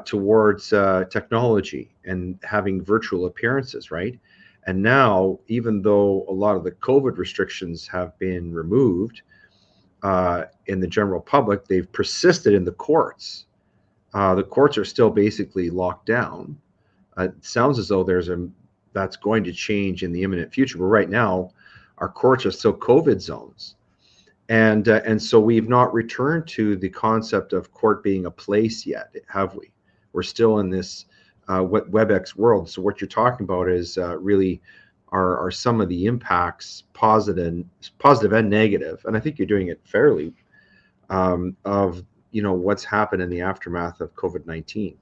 towards technology and having virtual appearances, right? And now, even though a lot of the COVID restrictions have been removed in the general public, they've persisted in the courts. The courts are still basically locked down. It sounds as though that's going to change in the imminent future, but right now, our courts are still COVID zones. And so we've not returned to the concept of court being a place yet, have we? We're still in this WebEx world. So what you're talking about is really are some of the impacts, positive and negative, and I think you're doing it fairly, of what's happened in the aftermath of COVID-19.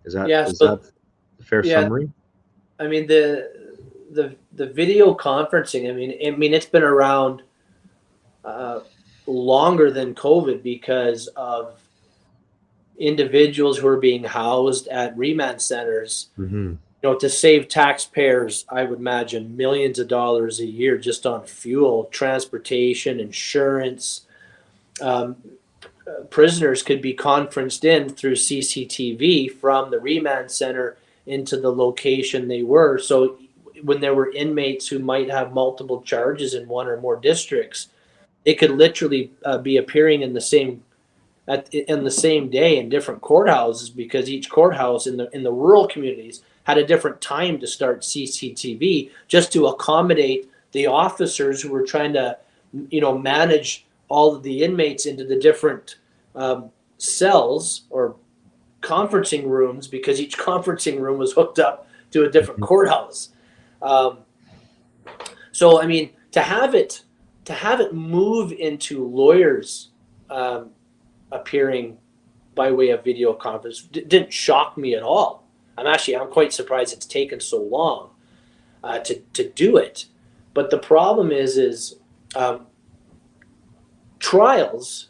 Is that a fair summary? I mean, the video conferencing, I mean, it's been around longer than COVID because of individuals who are being housed at remand centers, Mm-hmm. to save taxpayers, I would imagine millions of dollars a year just on fuel, transportation, insurance. Prisoners could be conferenced in through CCTV from the remand center into the location they were. So when there were inmates who might have multiple charges in one or more districts, it could literally be appearing in the same day in different courthouses, because each courthouse in the rural communities had a different time to start CCTV, just to accommodate the officers who were trying to manage all of the inmates into the different cells or conferencing rooms, because each conferencing room was hooked up to a different courthouse. So I mean, to have it move into lawyers appearing by way of video conference didn't shock me at all. I'm quite surprised it's taken so long to do it. But the problem is trials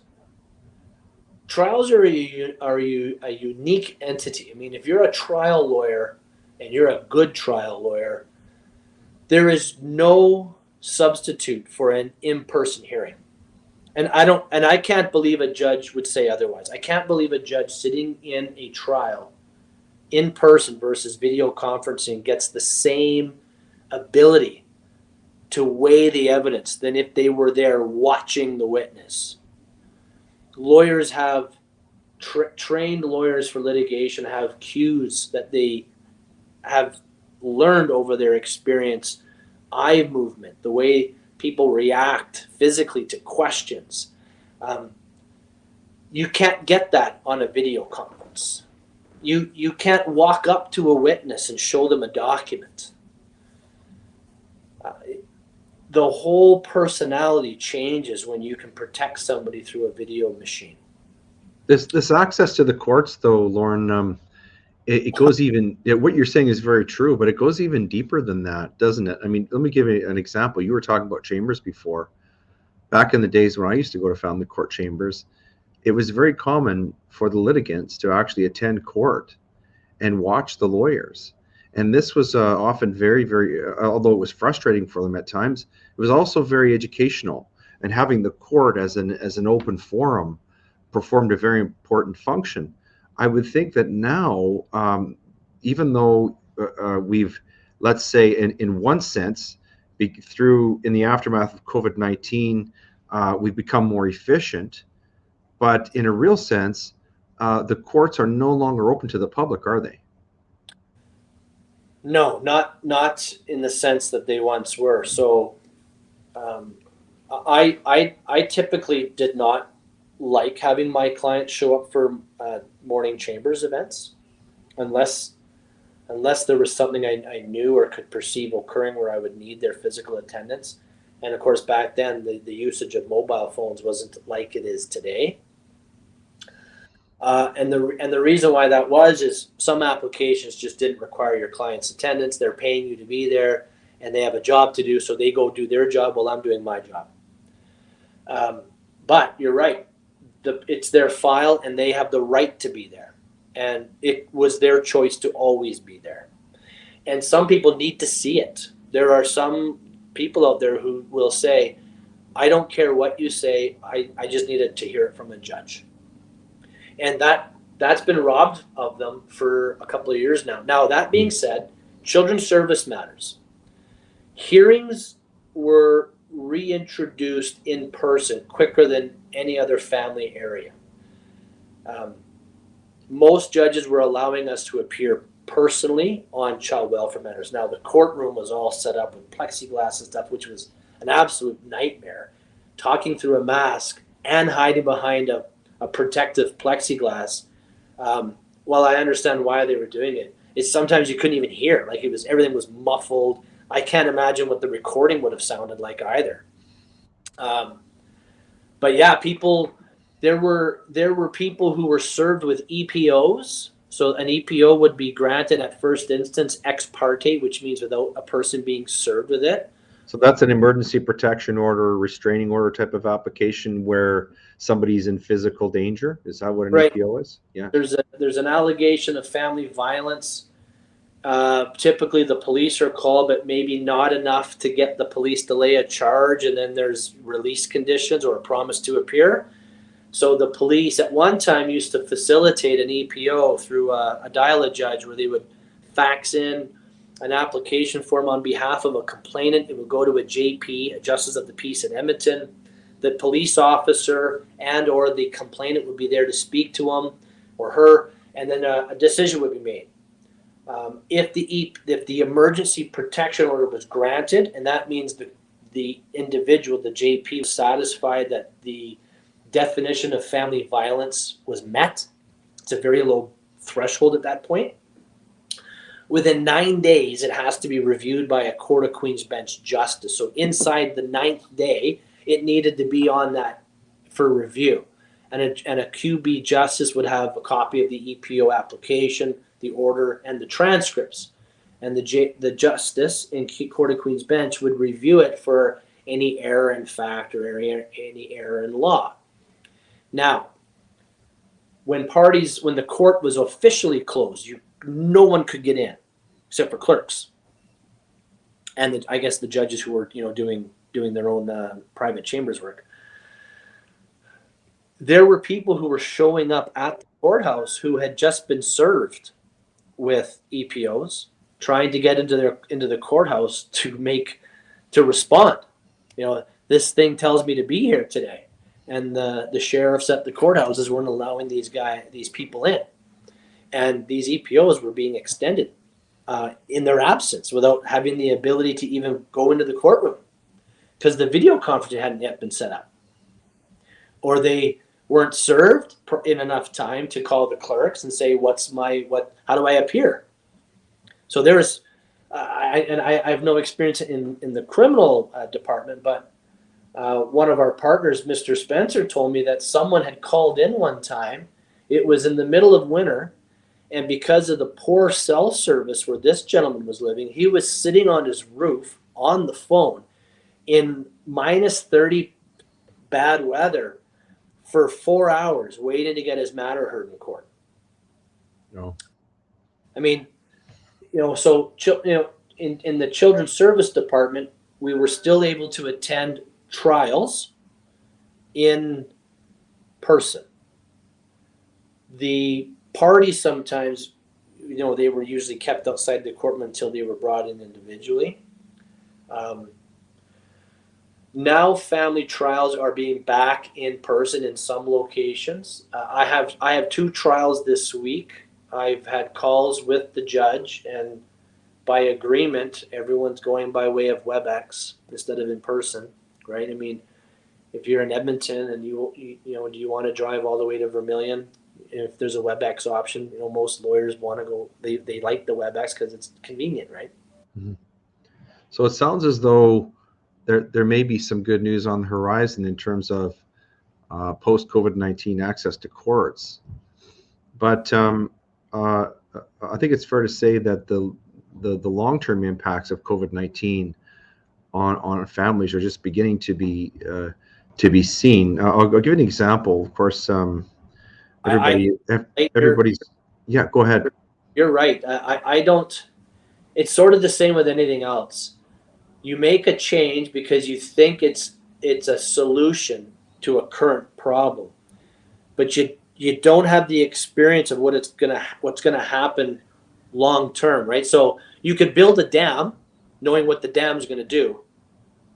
are a unique entity. I mean, if you're a trial lawyer and you're a good trial lawyer, there is no substitute for an in-person hearing. And I can't believe a judge would say otherwise. I can't believe a judge sitting in a trial in person versus video conferencing gets the same ability to weigh the evidence than if they were there watching the witness. Lawyers have trained lawyers for litigation have cues that they have learned over their experience, eye movement, the way people react physically to questions. You can't get that on a video conference. You can't walk up to a witness and show them a document. The whole personality changes when you can protect somebody through a video machine. This access to the courts, though, Lauren, it goes even. What you're saying is very true, but it goes even deeper than that, doesn't it? I mean, let me give you an example. You were talking about chambers before. Back in the days when I used to go to family court chambers, it was very common for the litigants to actually attend court and watch the lawyers. And this was often very, very, although it was frustrating for them at times, it was also very educational. And having the court as an open forum performed a very important function. I would think that now, even though we've, let's say, in one sense, in the aftermath of COVID-19, we've become more efficient, but in a real sense, the courts are no longer open to the public, are they? No, not in the sense that they once were. So, I typically did not like having my clients show up for morning chambers events, unless there was something I knew or could perceive occurring where I would need their physical attendance. And of course, back then the usage of mobile phones wasn't like it is today. And the reason why that was is some applications just didn't require your client's attendance. They're paying you to be there, and they have a job to do, so they go do their job while I'm doing my job. But you're right. It's their file, and they have the right to be there. And it was their choice to always be there. And some people need to see it. There are some people out there who will say, I don't care what you say, I just needed to hear it from a judge. And that's been robbed of them for a couple of years now. Now, that being said, children's service matters. Hearings were reintroduced in person quicker than any other family area. Most judges were allowing us to appear personally on child welfare matters. Now, the courtroom was all set up with plexiglass and stuff, which was an absolute nightmare. Talking through a mask and hiding behind a protective plexiglass. While I understand why they were doing it, it's sometimes you couldn't even hear. Like everything was muffled. I can't imagine what the recording would have sounded like either. But yeah, there were people who were served with EPOs, So an EPO would be granted at first instance ex parte, which means without a person being served with it. So that's an emergency protection order, restraining order type of application where somebody's in physical danger. Is that what an Right. EPO is? Yeah. There's an allegation of family violence. Typically the police are called, but maybe not enough to get the police to lay a charge, and then there's release conditions or a promise to appear. So the police at one time used to facilitate an EPO through a dial-a-judge, where they would fax in an application form on behalf of a complainant. It would go to a JP, a Justice of the Peace in Edmonton. The police officer and or the complainant would be there to speak to him or her, and then a decision would be made. If the emergency protection order was granted, and that means the individual, the JP, was satisfied that the definition of family violence was met. It's a very low threshold at that point. Within 9 days, it has to be reviewed by a Court of Queen's Bench justice. So inside the 9th day, it needed to be on that for review. And a QB justice would have a copy of the EPO application, the order, and the transcripts. And the justice in Court of Queen's Bench would review it for any error in fact or any error in law. Now, when the court was officially closed, no one could get in except for clerks and I guess the judges who were doing their own private chambers work. There were people who were showing up at the courthouse who had just been served with EPOs, trying to get into the courthouse to respond. This thing tells me to be here today, and the sheriffs at the courthouses weren't allowing these people in, and these EPOs were being extended in their absence without having the ability to even go into the courtroom because the video conferencing hadn't yet been set up, or they weren't served in enough time to call the clerks and say, how do I appear? So there's, I have no experience in the criminal department, but one of our partners, Mr. Spencer, told me that someone had called in one time. It was in the middle of winter, and because of the poor cell service where this gentleman was living, he was sitting on his roof on the phone in -30 bad weather for 4 hours waiting to get his matter heard in court. No. I mean, so in the Children's Service Department, we were still able to attend trials in person. The parties sometimes, they were usually kept outside the courtroom until they were brought in individually. Now family trials are being back in person in some locations. I have 2 trials this week. I've had calls with the judge, and by agreement, everyone's going by way of WebEx instead of in person, right? I mean, if you're in Edmonton and do you want to drive all the way to Vermilion? If there's a WebEx option, most lawyers want to go. They like the WebEx because it's convenient, right? Mm-hmm. So it sounds as though there may be some good news on the horizon in terms of post-COVID-19 access to courts. But I think it's fair to say that the long-term impacts of COVID-19 on families are just beginning to be seen. I'll give you an example. Of course, everybody's. Yeah, go ahead. You're right. I don't. It's sort of the same with anything else. You make a change because you think it's a solution to a current problem, but you don't have the experience of what's gonna happen long term, right? So you could build a dam knowing what the dam's gonna do,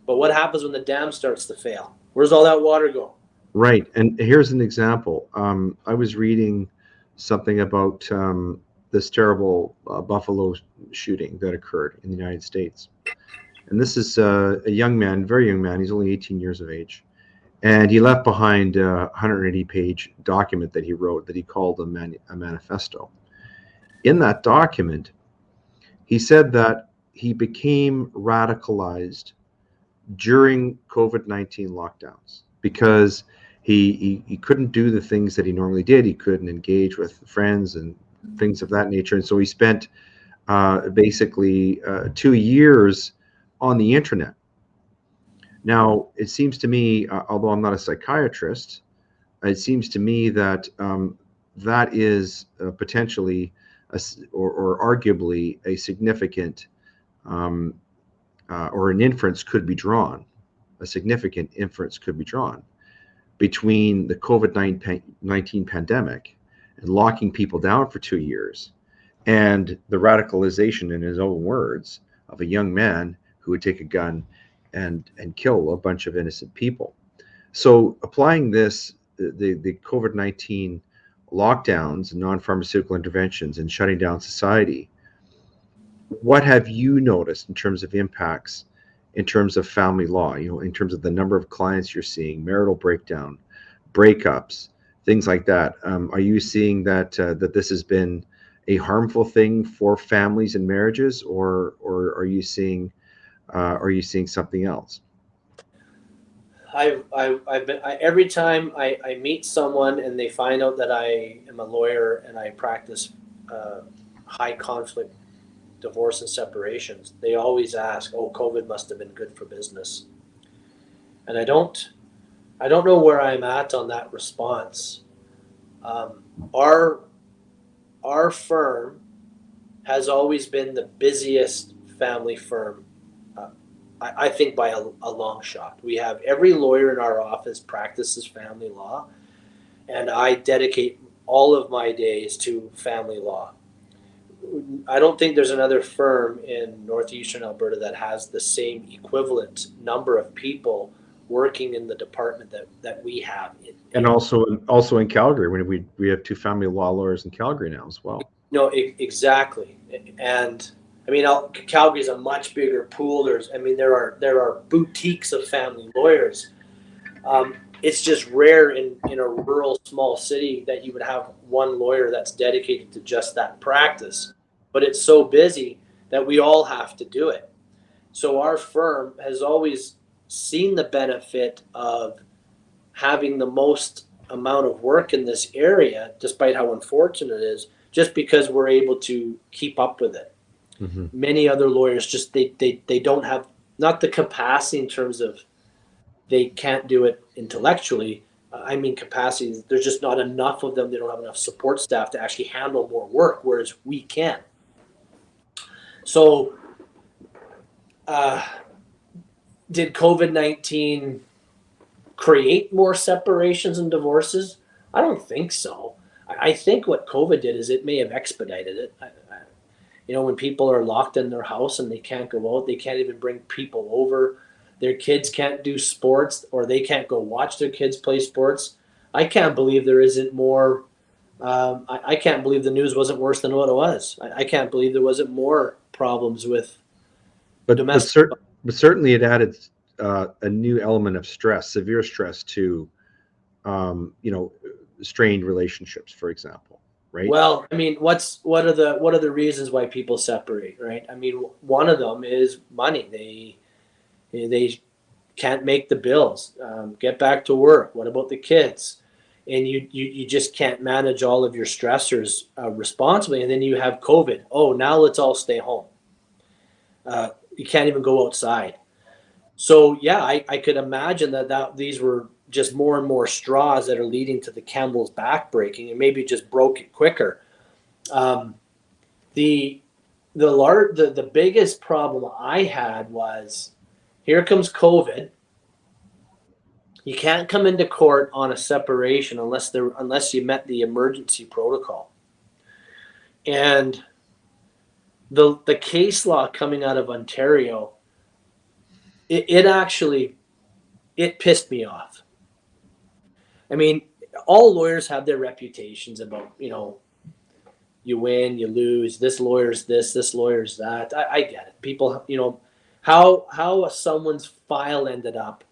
but what happens when the dam starts to fail? Where's all that water go? Right, and here's an example. I was reading something about this terrible Buffalo shooting that occurred in the United States. And this is a young man, very young man. He's only 18 years of age. And he left behind a 180-page document that he wrote that he called a manifesto. In that document, he said that he became radicalized during COVID-19 lockdowns because he couldn't do the things that he normally did. He couldn't engage with friends and things of that nature. And so he spent basically 2 years on the internet. Now, it seems to me, although I'm not a psychiatrist, it seems to me that that is potentially or arguably a significant or an inference could be drawn, a significant inference could be drawn between the COVID-19 pandemic and locking people down for 2 years and the radicalization, in his own words, of a young man who would take a gun and kill a bunch of innocent people. So applying this, the COVID-19 lockdowns and non-pharmaceutical interventions and shutting down society, what have you noticed in terms of impacts in terms of family law, in terms of the number of clients you're seeing, marital breakdown, breakups, things like that? Are you seeing that that this has been a harmful thing for families and marriages, or are you seeing something else? Every time I meet someone and they find out that I am a lawyer and I practice high conflict divorce and separations, they always ask, "Oh, COVID must have been good for business," and I don't know where I'm at on that response. Our firm has always been the busiest family firm. I think by a long shot. We have every lawyer in our office practices family law, and I dedicate all of my days to family law. I don't think there's another firm in North-eastern Alberta that has the same equivalent number of people working in the department that we have. And also in Calgary, when we have 2 family law lawyers in Calgary now as well. No, exactly. And I mean, Calgary's a much bigger pool. There are boutiques of family lawyers. It's just rare in a rural small city that you would have one lawyer that's dedicated to just that practice. But it's so busy that we all have to do it. So our firm has always seen the benefit of having the most amount of work in this area, despite how unfortunate it is, just because we're able to keep up with it. Mm-hmm. Many other lawyers just they don't have, not the capacity in terms of they can't do it intellectually. I mean capacity, there's just not enough of them. They don't have enough support staff to actually handle more work, whereas we can. So did COVID-19 create more separations and divorces? I don't think so. I think what COVID did is it may have expedited it. When people are locked in their house and they can't go out, they can't even bring people over, their kids can't do sports, or they can't go watch their kids play sports. I can't believe there isn't more. I can't believe the news wasn't worse than what it was. I can't believe there wasn't more problems with domestic. But certainly it added a new element of stress, severe stress to, strained relationships, for example, right? Well, I mean, what are the reasons why people separate, right? I mean, one of them is money. They can't make the bills, get back to work. What about the kids? And you just can't manage all of your stressors responsibly. And then you have COVID. Oh, now let's all stay home. You can't even go outside. So yeah, I could imagine that these were just more and more straws that are leading to the camel's back breaking, and maybe just broke it quicker. The biggest problem I had was, here comes COVID. You can't come into court on a separation unless you met the emergency protocol. And the case law coming out of Ontario, it actually pissed me off. I mean, all lawyers have their reputations about, you win, you lose, this lawyer's this lawyer's that. I get it. People, how someone's file ended up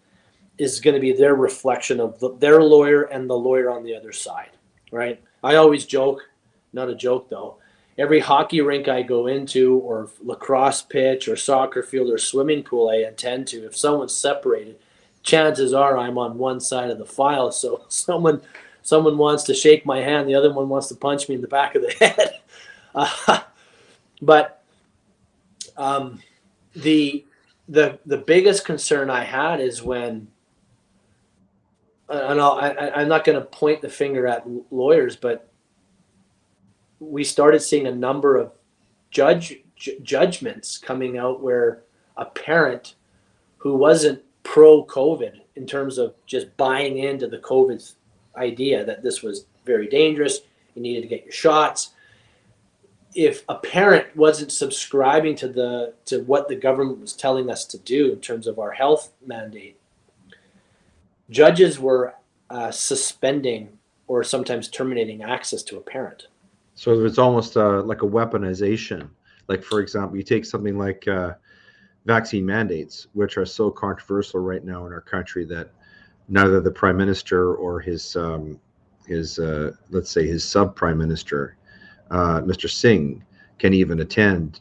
is going to be their reflection of their lawyer and the lawyer on the other side, right? I always joke, not a joke though, every hockey rink I go into, or lacrosse pitch or soccer field or swimming pool I attend to, if someone's separated, chances are I'm on one side of the file. So someone someone wants to shake my hand, the other one wants to punch me in the back of the head. But the biggest concern I had is when, and I'm not going to point the finger at lawyers, but we started seeing a number of judgments coming out where a parent who wasn't pro-COVID in terms of just buying into the COVID idea that this was very dangerous, you needed to get your shots. If a parent wasn't subscribing to what the government was telling us to do in terms of our health mandate, judges were suspending or sometimes terminating access to a parent. So it's almost like a weaponization. Like, for example, you take something like vaccine mandates, which are so controversial right now in our country that neither the prime minister or his let's say his sub prime minister, Mr. Singh, can even attend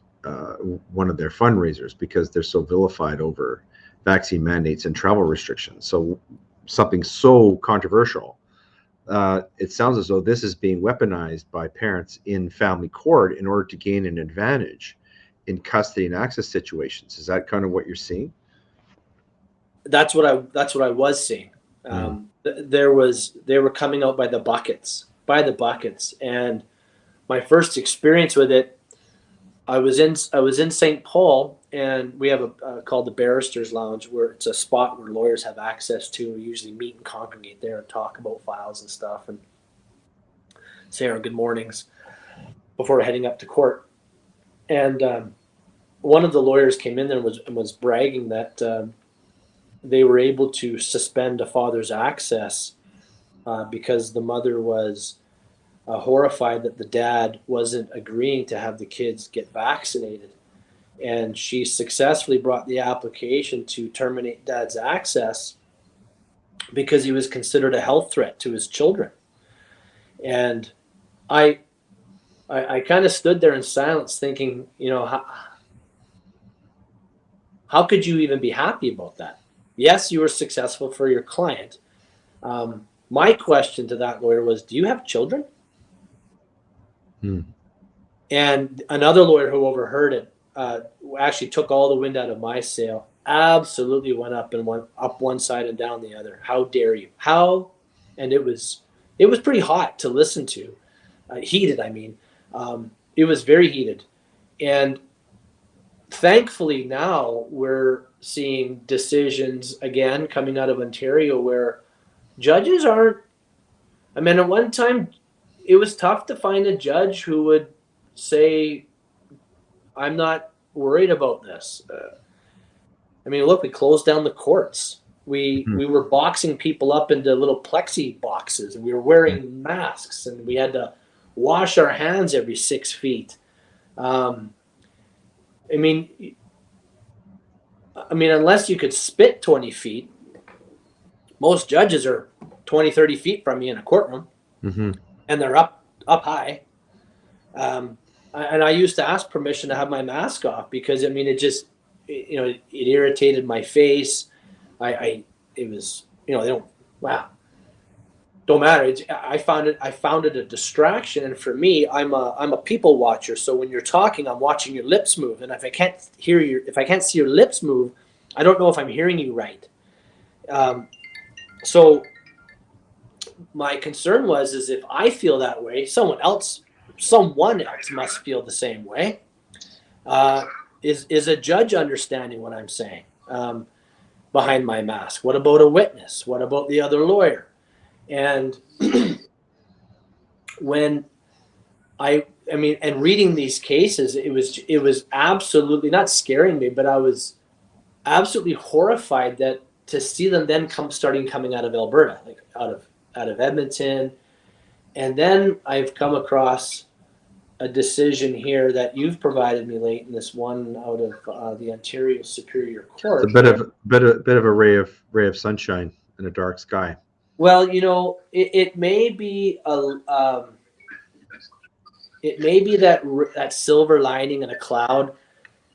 one of their fundraisers because they're so vilified over vaccine mandates and travel restrictions. So something so controversial. It sounds as though this is being weaponized by parents in family court in order to gain an advantage in custody and access situations. Is that kind of what you're seeing? That's what I was seeing. They were coming out by the buckets, and my first experience with it, I was in St. Paul, and we have a called the Barristers Lounge, where it's a spot where lawyers have access to. We usually meet and congregate there and talk about files and stuff, and say our good mornings before heading up to court. And one of the lawyers came in there and was bragging that they were able to suspend a father's access because the mother was horrified that the dad wasn't agreeing to have the kids get vaccinated. And she successfully brought the application to terminate dad's access because he was considered a health threat to his children. And I kind of stood there in silence thinking, how could you even be happy about that? Yes, you were successful for your client. My question to that lawyer was, do you have children? And another lawyer who overheard it actually took all the wind out of my sail. Absolutely went up one side and down the other. How dare you? How? And it was pretty hot to listen to. Heated, I mean. It was very heated. And thankfully now we're seeing decisions again coming out of Ontario where judges aren't. I mean, at one time it was tough to find a judge who would say, I'm not worried about this. I mean, look, we closed down the courts. We were boxing people up into little plexi boxes, and we were wearing masks, and we had to wash our hands every 6 feet. I mean, unless you could spit 20 feet, most judges are 20, 30 feet from you in a courtroom, and they're up high. And I used to ask permission to have my mask off because, I mean, it just, it irritated my face. It was, they don't matter. I found it a distraction. And for me, I'm a people watcher. So when you're talking, I'm watching your lips move. And if I can't see your lips move, I don't know if I'm hearing you right. So my concern is if I feel that way, someone else must feel the same way. Is a judge understanding what I'm saying behind my mask? What about a witness? What about the other lawyer? And when and reading these cases, it was absolutely not scaring me, but I was absolutely horrified that to see them then coming out of Alberta, like out of Edmonton. And then I've come across a decision here that you've provided me, Leighton, this one out of the Ontario Superior Court. It's a bit of a ray of sunshine in a dark sky. Well, it may be that silver lining in a cloud.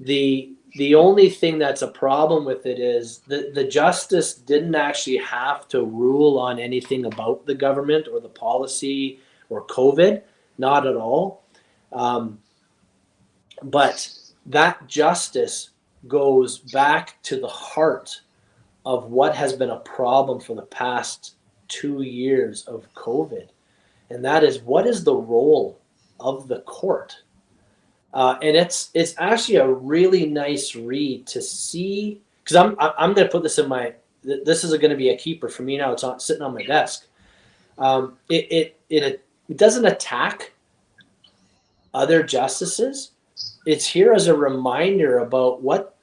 The The only thing that's a problem with it is the justice didn't actually have to rule on anything about the government or the policy or COVID, not at all. But that justice goes back to the heart of what has been a problem for the past 2 years of COVID. And that is, what is the role of the court? And it's actually a really nice read to see, because I'm going to put this in my, this is going to be a keeper for me now. It's sitting on my desk. It doesn't attack other justices. It's here as a reminder about what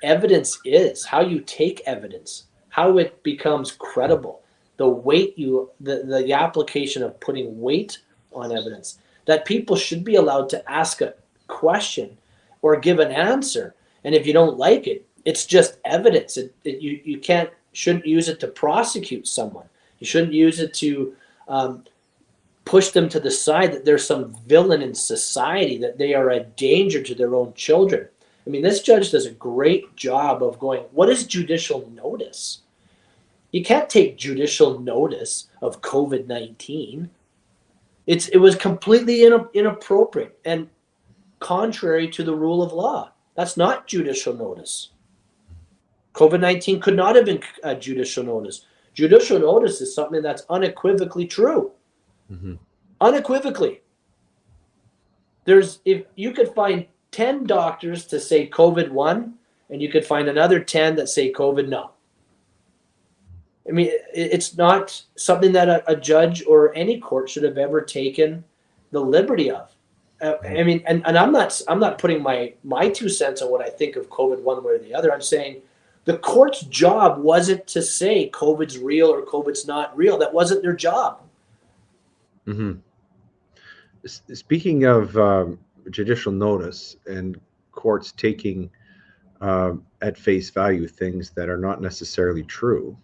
evidence is, how you take evidence, how it becomes credible, the weight the application of putting weight on evidence, that people should be allowed to ask a question or give an answer. And if you don't like it, it's just evidence. You shouldn't use it to prosecute someone. You shouldn't use it to push them to the side, that there's some villain in society, that they are a danger to their own children. I mean, this judge does a great job of going, what is judicial notice? You can't take judicial notice of COVID-19. It was completely inappropriate and contrary to the rule of law. That's not judicial notice. COVID-19 could not have been a judicial notice. Judicial notice is something that's unequivocally true. Mm-hmm. Unequivocally. If you could find 10 doctors to say COVID won, and you could find another 10 that say COVID no. I mean, it's not something that a judge or any court should have ever taken the liberty of. I mean, and I'm not putting my 2 cents on what I think of COVID one way or the other. I'm saying the court's job wasn't to say COVID's real or COVID's not real. That wasn't their job. Mm-hmm. Speaking of judicial notice and courts taking at face value things that are not necessarily true,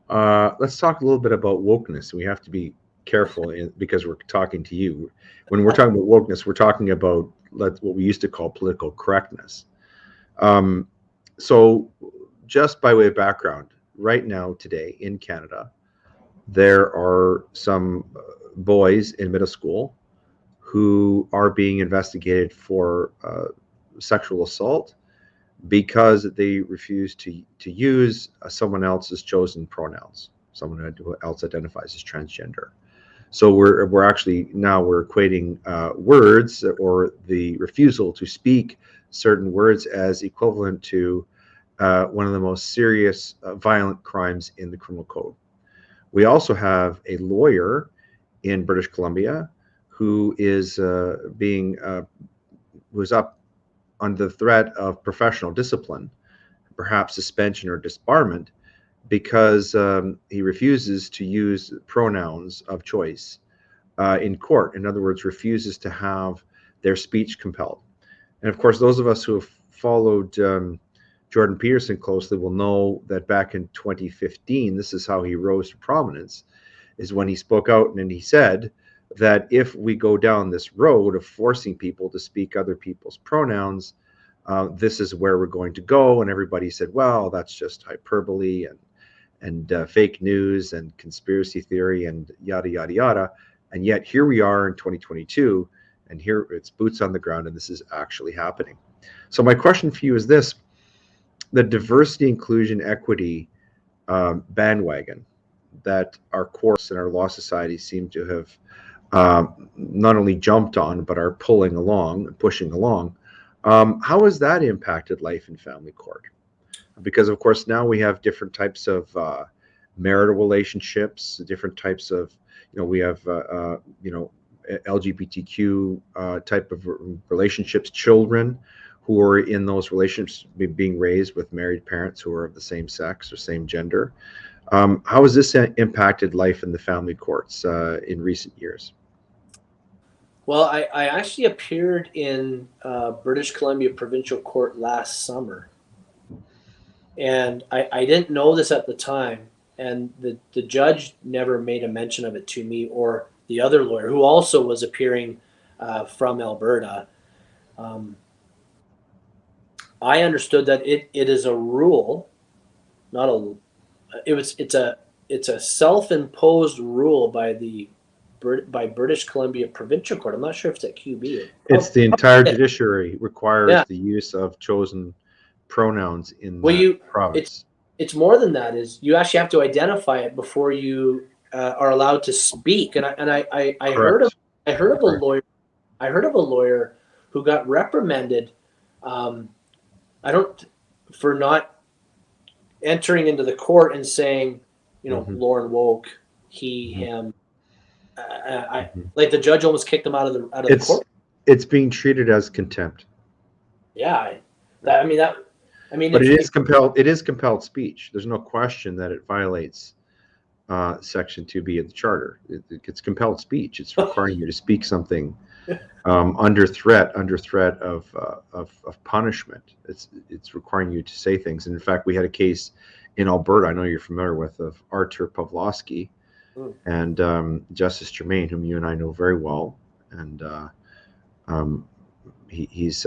let's talk a little bit about wokeness. We have to be careful because we're talking to you. When we're talking about wokeness, we're talking about what we used to call political correctness. So just by way of background, right now today in Canada, there are some boys in middle school who are being investigated for sexual assault because they refuse to use someone else's chosen pronouns, someone else identifies as transgender. So we're equating words or the refusal to speak certain words as equivalent to one of the most serious violent crimes in the criminal code. We also have a lawyer in British Columbia who is who's up under the threat of professional discipline, perhaps suspension or disbarment, because he refuses to use pronouns of choice in court. In other words, refuses to have their speech compelled. And of course, those of us who have followed Jordan Peterson closely will know that back in 2015, this is how he rose to prominence, is when he spoke out and he said that if we go down this road of forcing people to speak other people's pronouns, this is where we're going to go. And everybody said, well, that's just hyperbole and fake news and conspiracy theory and yada, yada, yada. And yet here we are in 2022, and here it's boots on the ground, and this is actually happening. So my question for you is this: the diversity, inclusion, equity bandwagon that our courts and our law society seem to have not only jumped on, but are pushing along. How has that impacted life in family court? Because of course now we have different types of marital relationships, different types of, we have LGBTQ type of relationships, children who are in those relationships being raised with married parents who are of the same sex or same gender. How has this impacted life in the family courts in recent years? Well, I actually appeared in British Columbia Provincial Court last summer. And I didn't know this at the time. And the judge never made a mention of it to me or the other lawyer, who also was appearing from Alberta. I understood that it is a rule, not a. It's a self-imposed rule by British Columbia Provincial Court. I'm not sure if it's at QB. It's the entire judiciary Yeah. requires the use of chosen pronouns in Well, that province. it's more than that. Is you actually have to identify it before you are allowed to speak. And I heard of Correct. a lawyer. I heard of a lawyer who got reprimanded. I don't for not entering into the court and saying, Lauren Wowk, he, him. Like the judge almost kicked him out of the court. It's being treated as contempt. Yeah, but it is compelled. It is compelled speech. There's no question that it violates Section 2B of the Charter. It's compelled speech. It's requiring you to speak something under threat of punishment. It's requiring you to say things. And in fact, we had a case in Alberta, I know you're familiar with, of Artur Pawlowski and Justice Germain, whom you and I know very well. And he's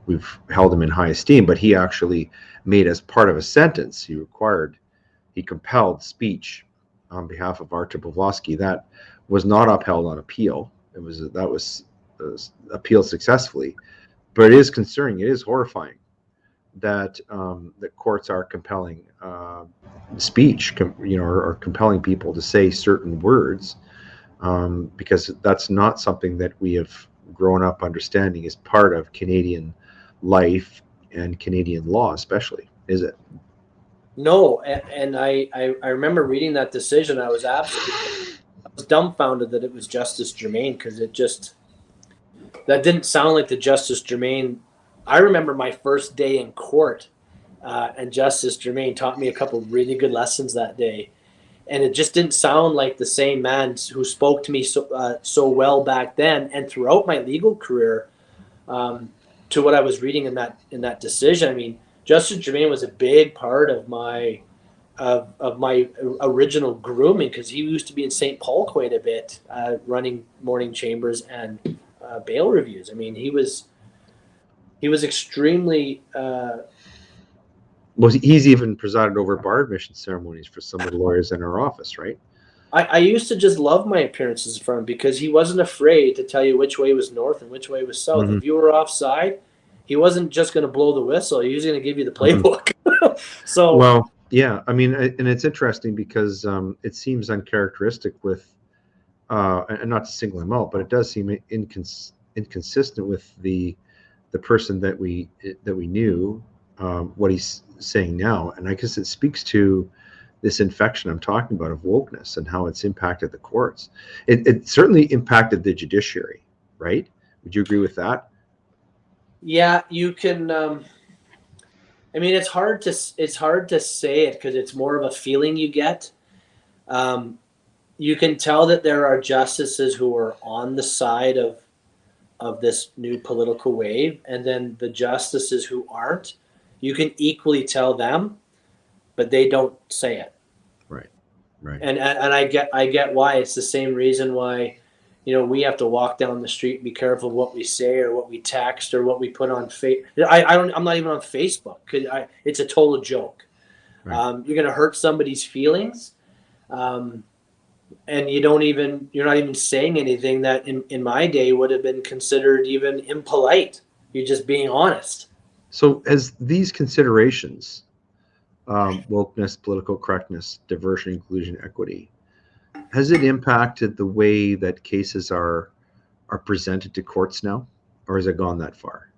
we've held him in high esteem, but he actually made, as part of a sentence, he compelled speech on behalf of Artur Pawlowski. That was not upheld on appeal. That was appealed successfully, but it is concerning. It is horrifying that that courts are compelling speech, or compelling people to say certain words, because that's not something that we have grown up understanding as part of Canadian life and Canadian law, especially, is it? No, and I remember reading that decision. I was dumbfounded that it was Justice Germain, because that didn't sound like the Justice Germain. I remember my first day in court, and Justice Germain taught me a couple of really good lessons that day, and it just didn't sound like the same man who spoke to me so well back then and throughout my legal career, to what I was reading in that decision. I mean, Justice Germain was a big part of my original grooming, because he used to be in St. Paul quite a bit, running morning chambers and bail reviews. I mean, he was extremely. Well, he's even presided over bar admission ceremonies for some of the lawyers in our office, right? I used to just love my appearances in front of him, because he wasn't afraid to tell you which way was north and which way was south. If you were offside, he wasn't just going to blow the whistle. He was going to give you the playbook. So, well, yeah, I mean, and it's interesting because it seems uncharacteristic with, and not to single him out, but it does seem inconsistent with the person that we knew, what he's saying now. And I guess it speaks to this infection I'm talking about of wokeness and how it's impacted the courts. It certainly impacted the judiciary, right? Would you agree with that? Yeah, you can. I mean, it's hard to say it, because it's more of a feeling you get. You can tell that there are justices who are on the side of this new political wave, and then the justices who aren't. You can equally tell them, but they don't say it. Right. And I get why. It's the same reason why, we have to walk down the street and be careful of what we say or what we text or what we put on I'm not even on Facebook, because it's a total joke. Right. You're going to hurt somebody's feelings, and you're not even saying anything that in my day would have been considered even impolite. You're just being honest. So as these considerations, wokeness, political correctness, diversity, inclusion, equity, has it impacted the way that cases are presented to courts now, or has it gone that far?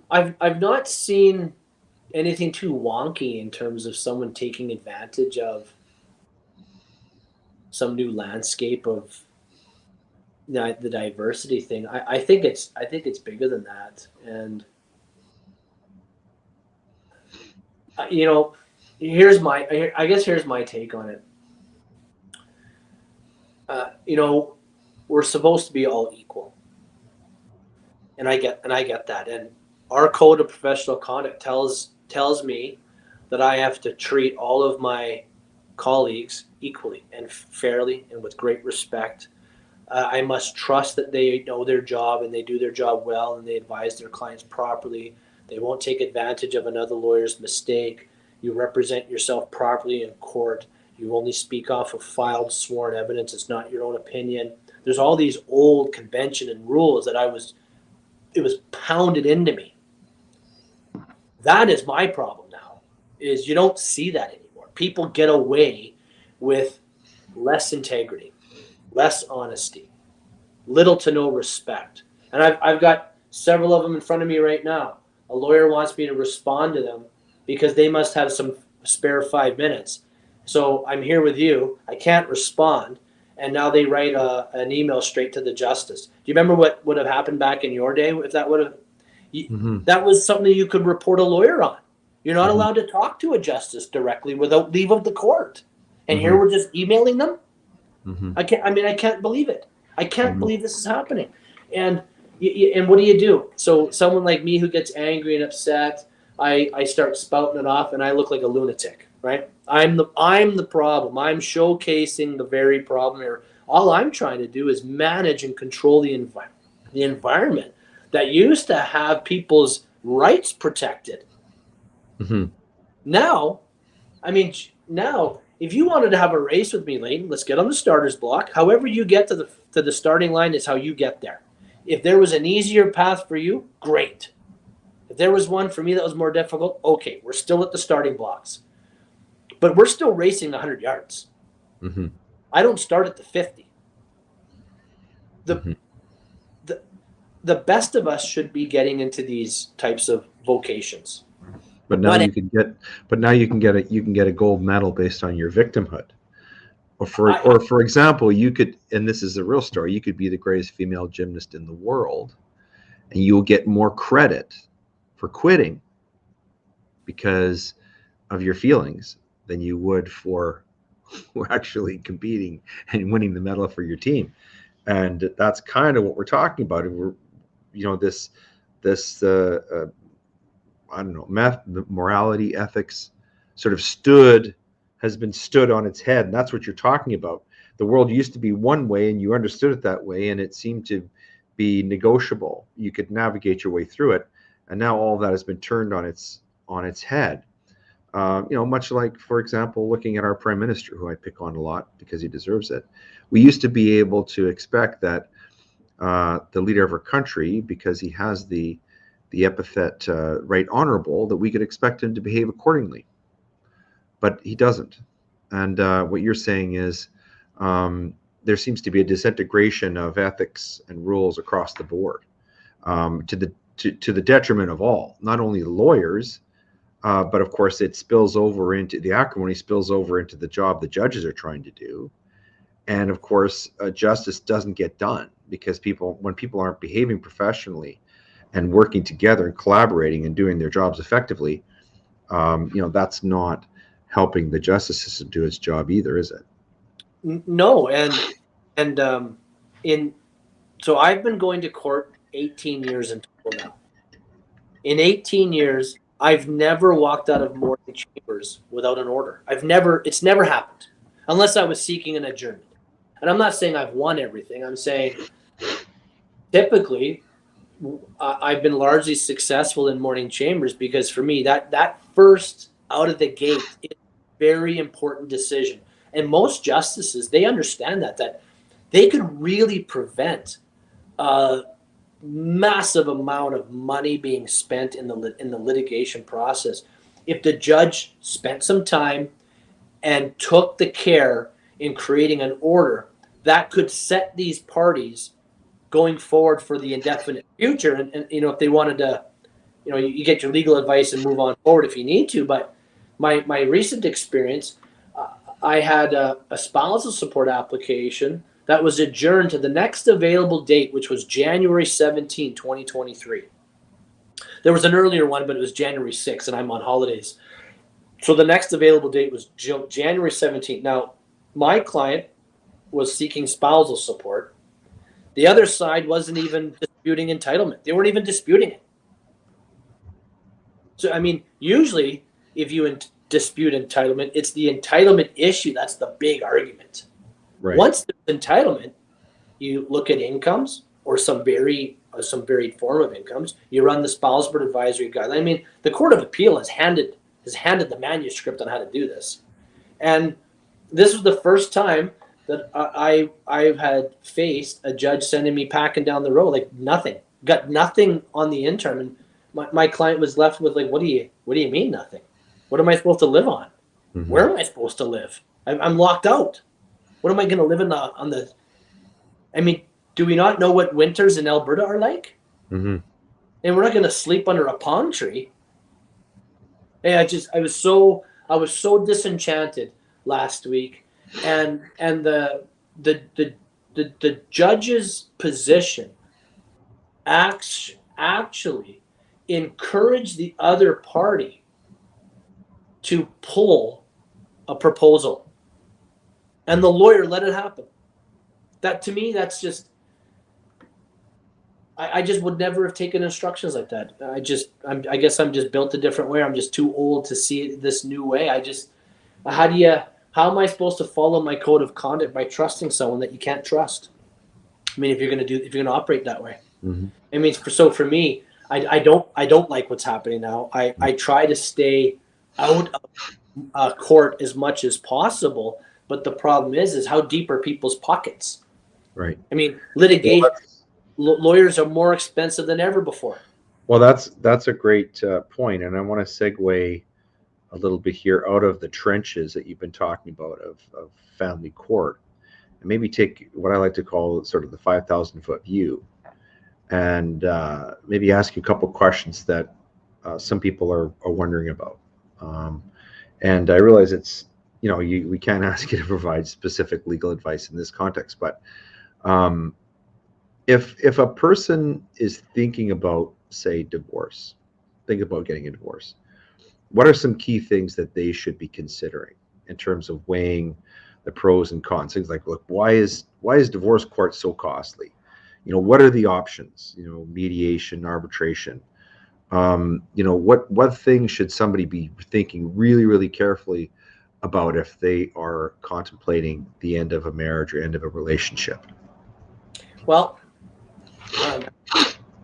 I've not seen anything too wonky in terms of someone taking advantage of some new landscape of the diversity thing. I think it's bigger than that, and here's my take on it. We're supposed to be all equal, and I get that. And our code of professional conduct tells me that I have to treat all of my colleagues equally and fairly and with great respect. I must trust that they know their job and they do their job well and they advise their clients properly. They won't take advantage of another lawyer's mistake. You represent yourself properly in court. You only speak off of filed sworn evidence. It's not your own opinion. There's all these old convention and rules that it was pounded into me. That is my problem now, is you don't see that anymore. People get away with less integrity, less honesty, little to no respect. And I've got several of them in front of me right now. A lawyer wants me to respond to them because they must have some spare 5 minutes. So I'm here with you. I can't respond. And now they write an email straight to the justice. Do you remember what would have happened back in your day if that would have? That was something you could report a lawyer on. You're not allowed to talk to a justice directly without leave of the court. And here we're just emailing them. I can't believe it. I can't believe this is happening. And what do? So someone like me who gets angry and upset, I start spouting it off and I look like a lunatic, right? I'm the problem. I'm showcasing the very problem here. All I'm trying to do is manage and control the environment that used to have people's rights protected. Now, if you wanted to have a race with me, Leighton, let's get on the starter's block. However you get to the starting line is how you get there. If there was an easier path for you, great. If there was one for me that was more difficult, okay, we're still at the starting blocks. But we're still racing 100 yards. I don't start at the 50. The best of us should be getting into these types of vocations. But now you can get a gold medal based on your victimhood. Or for example, you could, and this is a real story, you could be the greatest female gymnast in the world and you'll get more credit for quitting because of your feelings than you would for actually competing and winning the medal for your team. And that's kind of what we're talking about. And this I don't know, morality, ethics sort of has been stood on its head. And that's what you're talking about. The world used to be one way and you understood it that way. And it seemed to be negotiable. You could navigate your way through it. And now all of that has been turned on its head. Much like, for example, looking at our prime minister, who I pick on a lot because he deserves it. We used to be able to expect that the leader of our country, because he has the epithet right honorable, that we could expect him to behave accordingly. But he doesn't. And what you're saying is there seems to be a disintegration of ethics and rules across the board to the detriment of all, not only the lawyers, but of course it spills over into the acrimony, spills over into the job the judges are trying to do. And of course, justice doesn't get done because when people aren't behaving professionally and working together and collaborating and doing their jobs effectively, that's not helping the justice system do its job either, is it? No, so I've been going to court 18 years in total now. In 18 years, I've never walked out of morning chambers without an order. It's never happened, unless I was seeking an adjournment. And I'm not saying I've won everything. I'm saying typically I've been largely successful in morning chambers because for me, that first out of the gate is a very important decision. And most justices, they understand that they could really prevent a massive amount of money being spent in the litigation process if the judge spent some time and took the care in creating an order that could set these parties going forward for the indefinite future. And if they wanted to, you get your legal advice and move on forward if you need to. But my recent experience, I had a spousal support application that was adjourned to the next available date, which was January 17, 2023. There was an earlier one, but it was January 6th, and I'm on holidays. So the next available date was January 17th. Now, my client was seeking spousal support. The other side wasn't even disputing entitlement. They weren't even disputing it. So, usually if you dispute entitlement, it's the entitlement issue that's the big argument. Right. Once there's entitlement, you look at incomes or some varied form of incomes. You run the spouse board advisory guideline. I mean, the Court of Appeal has handed the manuscript on how to do this, and this was the first time that I've had faced a judge sending me packing down the road, like nothing, got nothing on the interim, and my client was left with like, what do you mean nothing? What am I supposed to live on? Mm-hmm. Where am I supposed to live? I'm locked out. What am I going to live on the? I mean, do we not know what winters in Alberta are like? Mm-hmm. And we're not going to sleep under a palm tree. Hey, I was so disenchanted last week, and the judge's position actually encouraged the other party to pull a proposal, and the lawyer let it happen. That, to me, that's just, I just would never have taken instructions like that. I guess I'm just built a different way. I'm just too old to see it this new way. How am I supposed to follow my code of conduct by trusting someone that you can't trust? I mean, if you're going to operate that way. Mm-hmm. I mean, for me, I don't like what's happening now. I try to stay out of court as much as possible, but the problem is how deep are people's pockets? Right. I mean, litigation, lawyers are more expensive than ever before. Well, that's a great point, and I want to segue a little bit here out of the trenches that you've been talking about of family court, and maybe take what I like to call sort of the 5,000-foot view, and maybe ask you a couple questions that some people are wondering about. And I realize it's, we can't ask you to provide specific legal advice in this context, but if a person is thinking about, say, think about getting a divorce, what are some key things that they should be considering in terms of weighing the pros and cons? Things like, look, why is divorce court so costly? What are the options? Mediation, arbitration. What things should somebody be thinking really, really carefully about if they are contemplating the end of a marriage or end of a relationship? Well,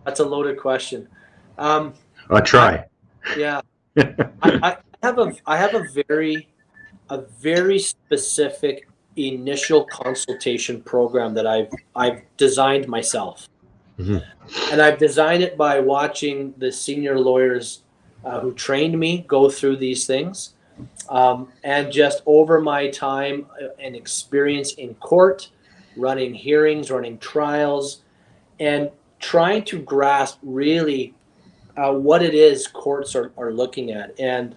that's a loaded question. I'll try. I have a very specific initial consultation program that I've designed myself. Mm-hmm. And I've designed it by watching the senior lawyers who trained me go through these things. And just over my time and experience in court, running hearings, running trials, and trying to grasp really what it is courts are looking at. And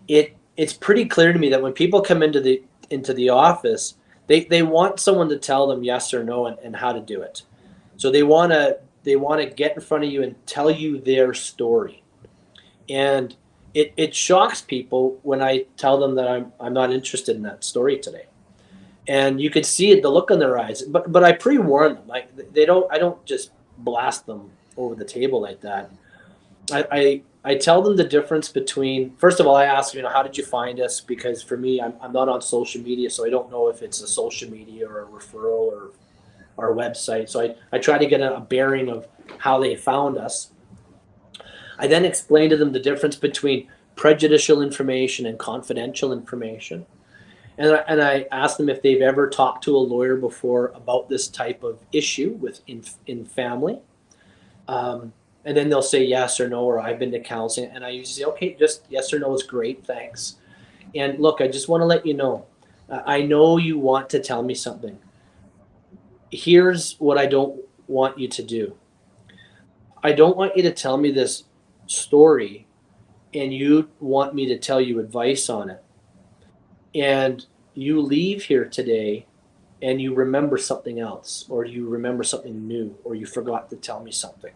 it's pretty clear to me that when people come into the office, they want someone to tell them yes or no and how to do it. So they want to get in front of you and tell you their story. And it shocks people when I tell them that I'm not interested in that story today. And you could see it, the look on their eyes. But I pre-warn them. Like I don't just blast them over the table like that. I tell them the difference between, first of all, I ask, how did you find us? Because for me, I'm not on social media, so I don't know if it's a social media or a referral or our website. So I try to get a bearing of how they found us. I then explain to them the difference between prejudicial information and confidential information. And I ask them if they've ever talked to a lawyer before about this type of issue in family. And then they'll say yes or no, or I've been to counseling. And I usually say, okay, just yes or no is great, thanks. And look, I just want to let you know, I know you want to tell me something. Here's what I don't want you to do. I don't want you to tell me this story and you want me to tell you advice on it. And you leave here today and you remember something else, or you remember something new, or you forgot to tell me something.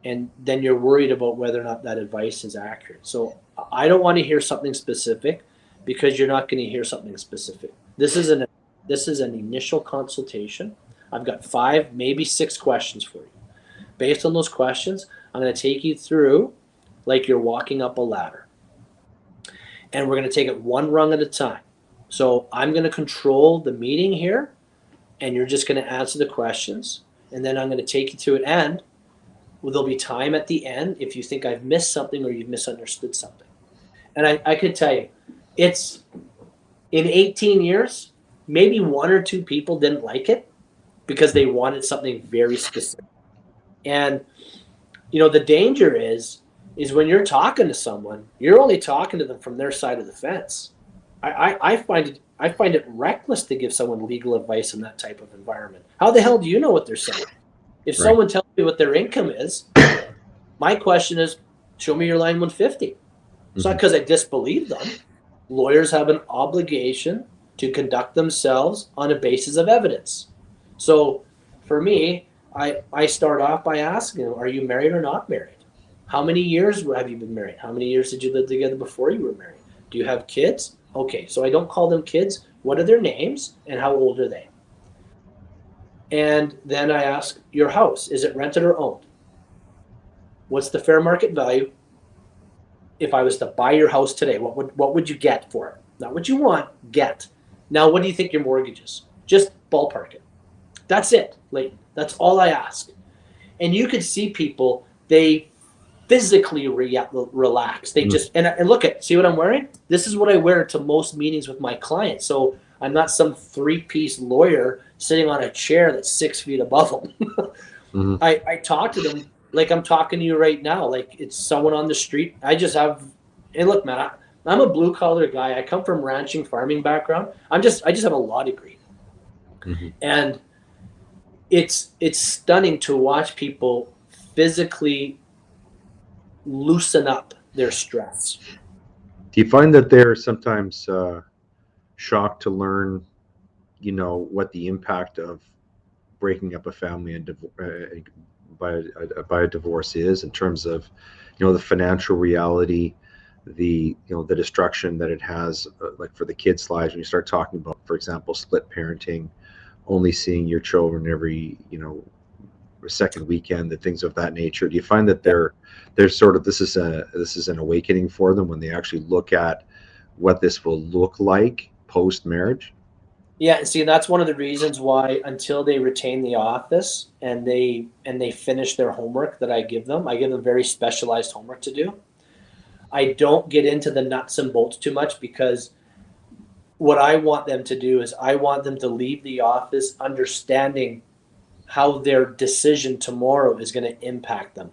And then you're worried about whether or not that advice is accurate. So I don't want to hear something specific, because you're not going to hear something specific. This is an initial consultation. I've got 5, maybe 6 questions for you. Based on those questions, I'm going to take you through like you're walking up a ladder. And we're going to take it one rung at a time. So I'm going to control the meeting here, and you're just going to answer the questions, and then I'm going to take you to an end. Well, there'll be time at the end if you think I've missed something or you've misunderstood something. And I could tell you, it's in 18 years, maybe one or two people didn't like it because they wanted something very specific. And, the danger is when you're talking to someone, you're only talking to them from their side of the fence. I find it reckless to give someone legal advice in that type of environment. How the hell do you know what they're saying? If someone tells me what their income is, my question is, show me your line 150. It's not because I disbelieve them. Lawyers have an obligation to conduct themselves on a basis of evidence. So for me, I start off by asking them, are you married or not married? How many years have you been married? How many years did you live together before you were married? Do you have kids? Okay, so I don't call them kids. What are their names and how old are they? And then I ask, your house, is it rented or owned? What's the fair market value? If I was to buy your house today, what would you get for it? Not what you want, get. Now, what do you think your mortgage is? Just ballpark it. That's it, Leighton. That's all I ask. And you could see people, they physically relax. They just, and look see what I'm wearing? This is what I wear to most meetings with my clients. So I'm not some 3-piece lawyer sitting on a chair that's 6 feet above them. I talk to them like I'm talking to you right now, like it's someone on the street. I just have, and look, man, I'm a blue collar guy. I come from ranching, farming background. I just have a law degree. And it's stunning to watch people physically loosen up their stress. Do you find that they're sometimes shocked to learn, what the impact of breaking up a family and by a divorce is, in terms of, the financial reality, the destruction that it has, like for the kids' lives? When you start talking about, for example, split parenting, only seeing your children every second weekend, the things of that nature. Do you find that they're sort of, this is an awakening for them when they actually look at what this will look like post marriage? Yeah, see, that's one of the reasons why, until they retain the office and they finish their homework that I give them very specialized homework to do. I don't get into the nuts and bolts too much, because what I want them to do is I want them to leave the office understanding how their decision tomorrow is going to impact them.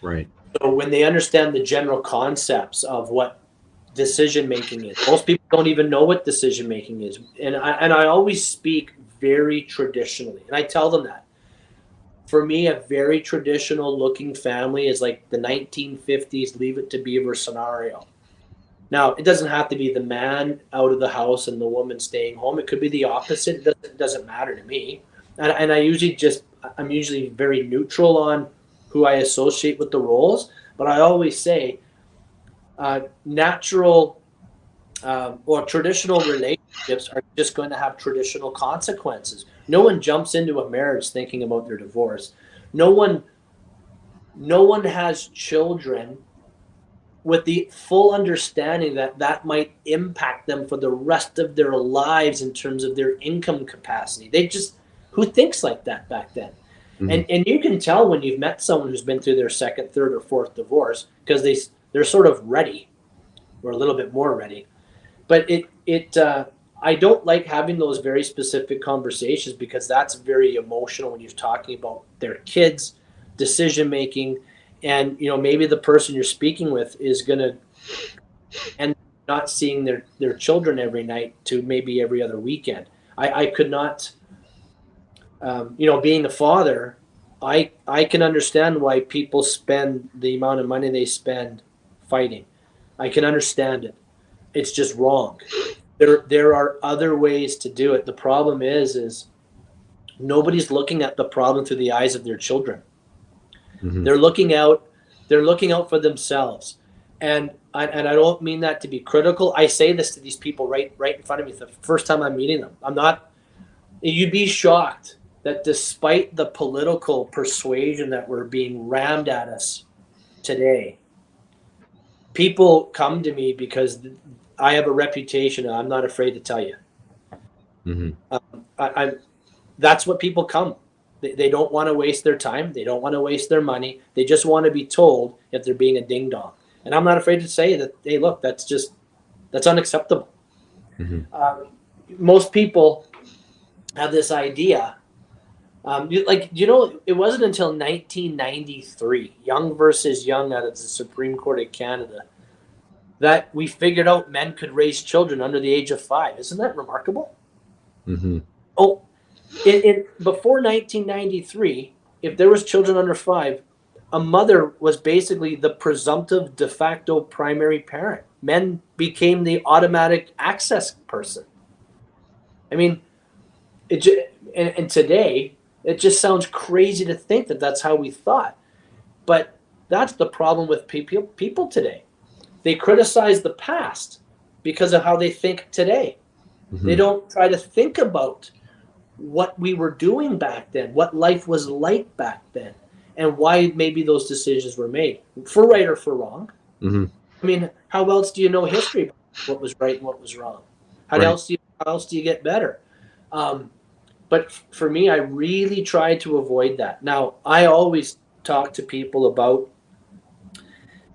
Right. So when they understand the general concepts of what decision making is, most people don't even know what decision making is. And I always speak very traditionally, and I tell them that. For me, a very traditional looking family is like the 1950s Leave It to Beaver scenario. Now, it doesn't have to be the man out of the house and the woman staying home. It could be the opposite. It doesn't matter to me. And I'm usually very neutral on who I associate with the roles. But I always say natural or traditional relationships are just going to have traditional consequences. No one jumps into a marriage thinking about their divorce. No one has children with the full understanding that might impact them for the rest of their lives in terms of their income capacity. Who thinks like that back then? And you can tell when you've met someone who's been through their second, third, or fourth divorce, because they're sort of ready, or a little bit more ready. But I don't like having those very specific conversations, because that's very emotional when you're talking about their kids, decision making, and maybe the person you're speaking with is going to end up not seeing their children every night to maybe every other weekend. I could not, being a father, I can understand why people spend the amount of money they spend fighting. I can understand it. It's just wrong. There are other ways to do it. The problem is nobody's looking at the problem through the eyes of their children. They're looking out for themselves. And I don't mean that to be critical. I say this to these people right in front of me the first time I'm meeting them. You'd be shocked that despite the political persuasion that we're being rammed at us today, people come to me because I have a reputation, and I'm not afraid to tell you. that's what people come. They don't want to waste their time. They don't want to waste their money. They just want to be told if they're being a ding dong. And I'm not afraid to say that, hey, look, that's unacceptable. Mm-hmm. Most people have this idea. It wasn't until 1993, Young versus Young out of the Supreme Court of Canada, that we figured out men could raise children under the age of 5. Isn't that remarkable? Mm-hmm. Oh, before 1993, if there was children under 5, a mother was basically the presumptive de facto primary parent. Men became the automatic access person. I mean, and today, it just sounds crazy to think that that's how we thought. But that's the problem with people today. They criticize the past because of how they think today. Mm-hmm. They don't try to think about what we were doing back then, what life was like back then, and why maybe those decisions were made, for right or for wrong. Mm-hmm. I mean, how else do you know history about what was right and what was wrong? How else do you get better? But for me, I really try to avoid that. Now, I always talk to people about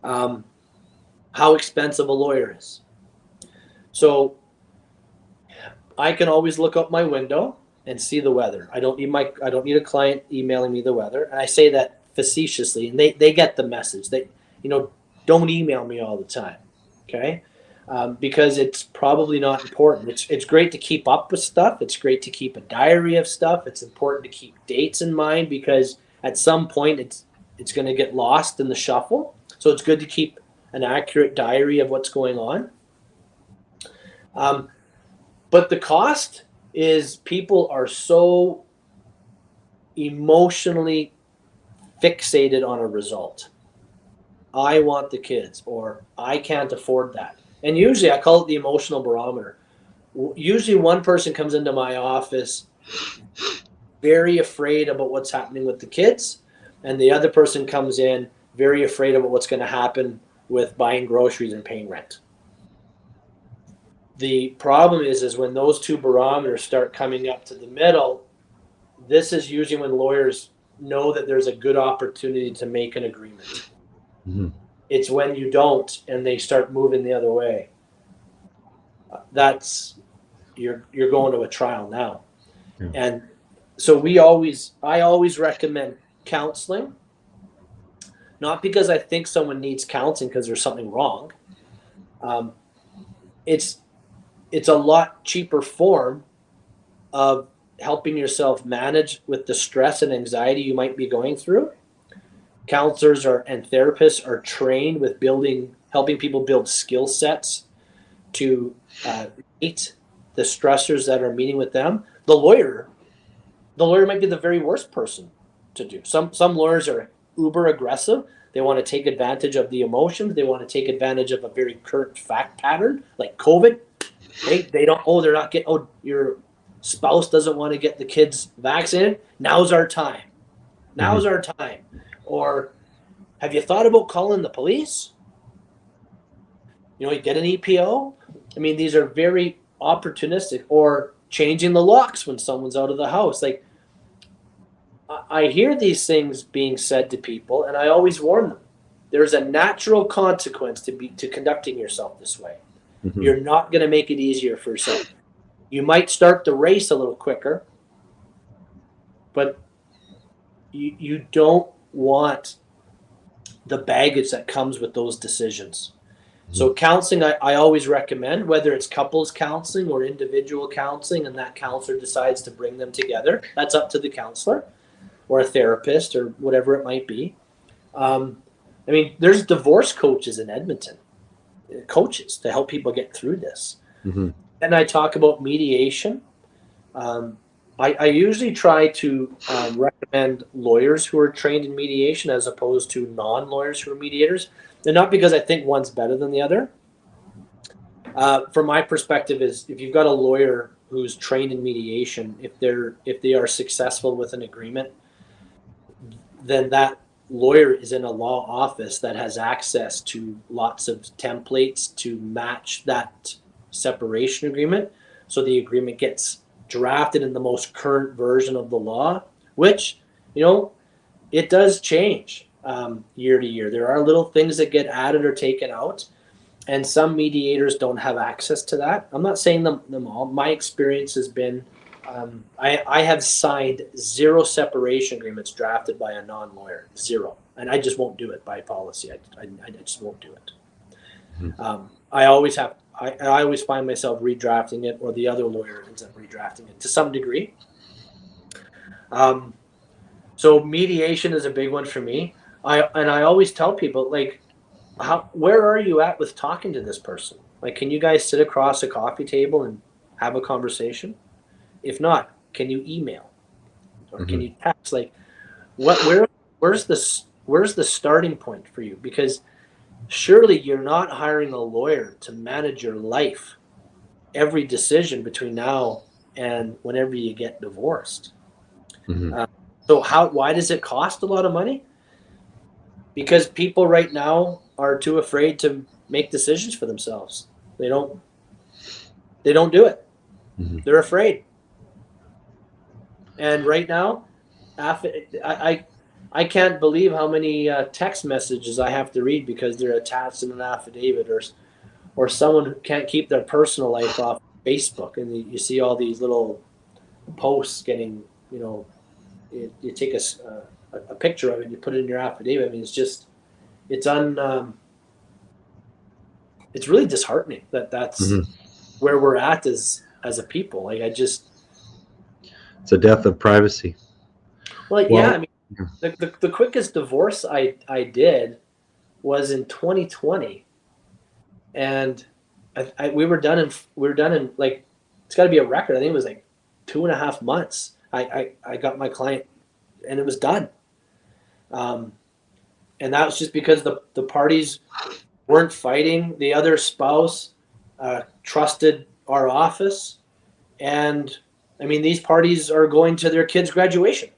how expensive a lawyer is. So I can always look out my window and see the weather. I don't need a client emailing me the weather. And I say that facetiously, and they get the message. Don't email me all the time, okay? Because it's probably not important. It's great to keep up with stuff. It's great to keep a diary of stuff. It's important to keep dates in mind because at some point it's going to get lost in the shuffle. So it's good to keep an accurate diary of what's going on. But the cost is people are so emotionally fixated on a result. I want the kids, or I can't afford that. And usually I call it the emotional barometer. Usually one person comes into my office very afraid about what's happening with the kids, and the other person comes in very afraid about what's going to happen with buying groceries and paying rent. The problem is when those two barometers start coming up to the middle, this is usually when lawyers know that there's a good opportunity to make an agreement. Mm-hmm. It's when you don't and they start moving the other way. That's you're going to a trial now. Yeah. And so I always recommend counseling, not because I think someone needs counseling because there's something wrong. It's a lot cheaper form of helping yourself manage with the stress and anxiety you might be going through. Counselors and therapists are trained with helping people build skill sets to meet the stressors that are meeting with them. The lawyer might be the very worst person to do. Some lawyers are uber aggressive. They want to take advantage of the emotions. They want to take advantage of a very current fact pattern, like COVID. Your spouse doesn't want to get the kids vaccinated. Now's our time. Now's our time. Or have you thought about calling the police? You get an EPO. I mean, these are very opportunistic. Or changing the locks when someone's out of the house. Like, I hear these things being said to people, and I always warn them. There's a natural consequence to conducting yourself this way. Mm-hmm. You're not going to make it easier for yourself. You might start the race a little quicker, but you don't want the baggage that comes with those decisions. Mm-hmm. So counseling, I always recommend, whether it's couples counseling or individual counseling, and that counselor decides to bring them together. That's up to the counselor or a therapist or whatever it might be. There's divorce coaches in Edmonton, coaches to help people get through this. Mm-hmm. And I talk about mediation. I usually try to recommend lawyers who are trained in mediation as opposed to non-lawyers who are mediators. And not because I think one's better than the other. From my perspective is if you've got a lawyer who's trained in mediation, if they are successful with an agreement, then that lawyer is in a law office that has access to lots of templates to match that separation agreement. So the agreement gets drafted in the most current version of the law, which, it does change year to year. There are little things that get added or taken out, and some mediators don't have access to that. I'm not saying them all. My experience has been, I have signed 0 separation agreements drafted by a non-lawyer, 0, and I just won't do it by policy. I just won't do it. I always find myself redrafting it, or the other lawyer ends up redrafting it to some degree. So mediation is a big one for me. I always tell people, like, where are you at with talking to this person? Like, can you guys sit across a coffee table and have a conversation? If not, can you email or can you text? Like, where's the starting point for you? Because surely you're not hiring a lawyer to manage your life, every decision between now and whenever you get divorced. So why does it cost a lot of money? Because people right now are too afraid to make decisions for themselves. They don't do it. They're afraid. And right now, I can't believe how many text messages I have to read because they're attached in an affidavit, or someone who can't keep their personal life off Facebook, and you see all these little posts getting, you take a picture of it and you put it in your affidavit. I mean, it's really disheartening that's where we're at as a people. Like, it's a death of privacy. Well, yeah, I mean, the quickest divorce I did was in 2020, and we were done in like, it's got to be a record. I think it was like 2.5 months. I got my client, and it was done. And that was just because the parties weren't fighting. The other spouse trusted our office, and I mean, these parties are going to their kids' graduation.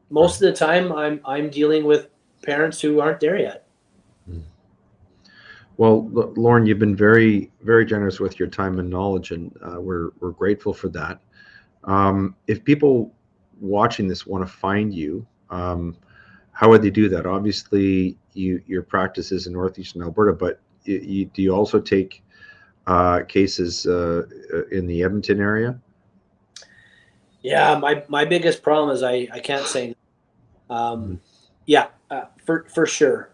Most of the time I'm dealing with parents who aren't there yet. Well, Lauren, you've been very, very generous with your time and knowledge, and we're grateful for that. If people watching this want to find you, how would they do that? Obviously, your practice is in North-eastern Alberta, but do you also take cases in the Edmonton area? Yeah, my biggest problem is I can't say. For sure.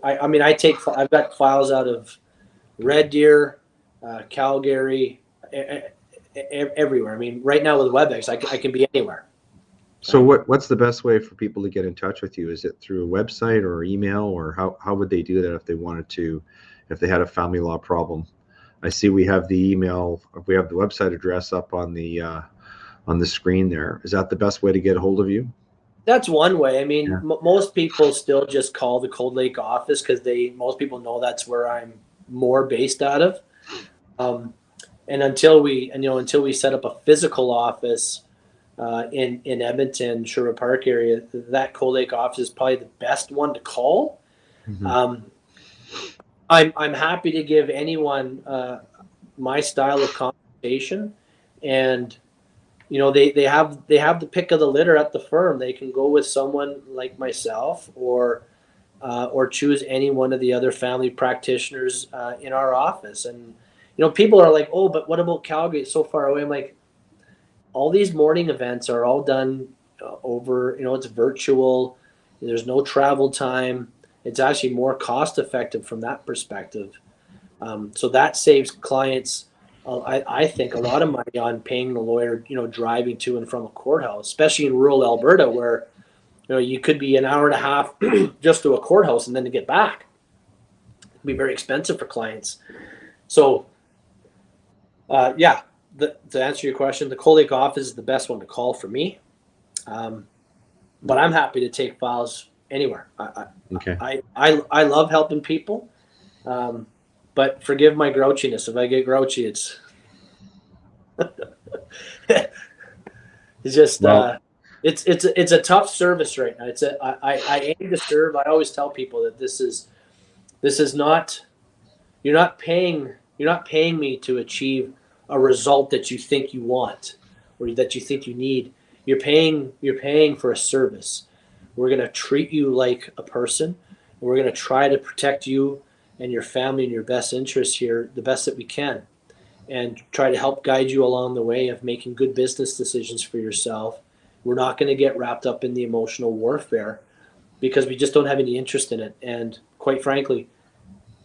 I've got files out of Red Deer, Calgary, everywhere. I mean, right now with WebEx, I can be anywhere. So what's the best way for people to get in touch with you? Is it through a website or email, or how would they do that if they wanted to, if they had a family law problem? I see we have the email, we have the website address up on the screen there. Is that the best way to get a hold of you? That's one way. I mean, most people still just call the Cold Lake office because most people know that's where I'm more based out of. And until we set up a physical office in Edmonton, Sherwood Park area, that Cold Lake office is probably the best one to call. I'm happy to give anyone my style of conversation, and they have the pick of the litter at the firm. They can go with someone like myself, or choose any one of the other family practitioners in our office. And people are like, oh, but what about Calgary? It's so far away. I'm like, all these morning events are all done over. It's virtual. There's no travel time. It's actually more cost effective from that perspective. So that saves clients, I think, a lot of money on paying the lawyer, driving to and from a courthouse, especially in rural Alberta, where you could be an hour and a half just to a courthouse and then to get back. It'd be very expensive for clients. So, to answer your question, the Cold Lake office is the best one to call for me. But I'm happy to take files anywhere. I love helping people, but forgive my grouchiness. If I get grouchy, it's it's just it's a tough service right now. I aim to serve. I always tell people that this is not, you're not paying You're not paying me to achieve a result that you think you want or that you think you need. You're paying for a service. We're going to treat you like a person. We're going to try to protect you and your family and your best interests here the best that we can, and try to help guide you along the way of making good business decisions for yourself. We're not going to get wrapped up in the emotional warfare because we just don't have any interest in it. And quite frankly,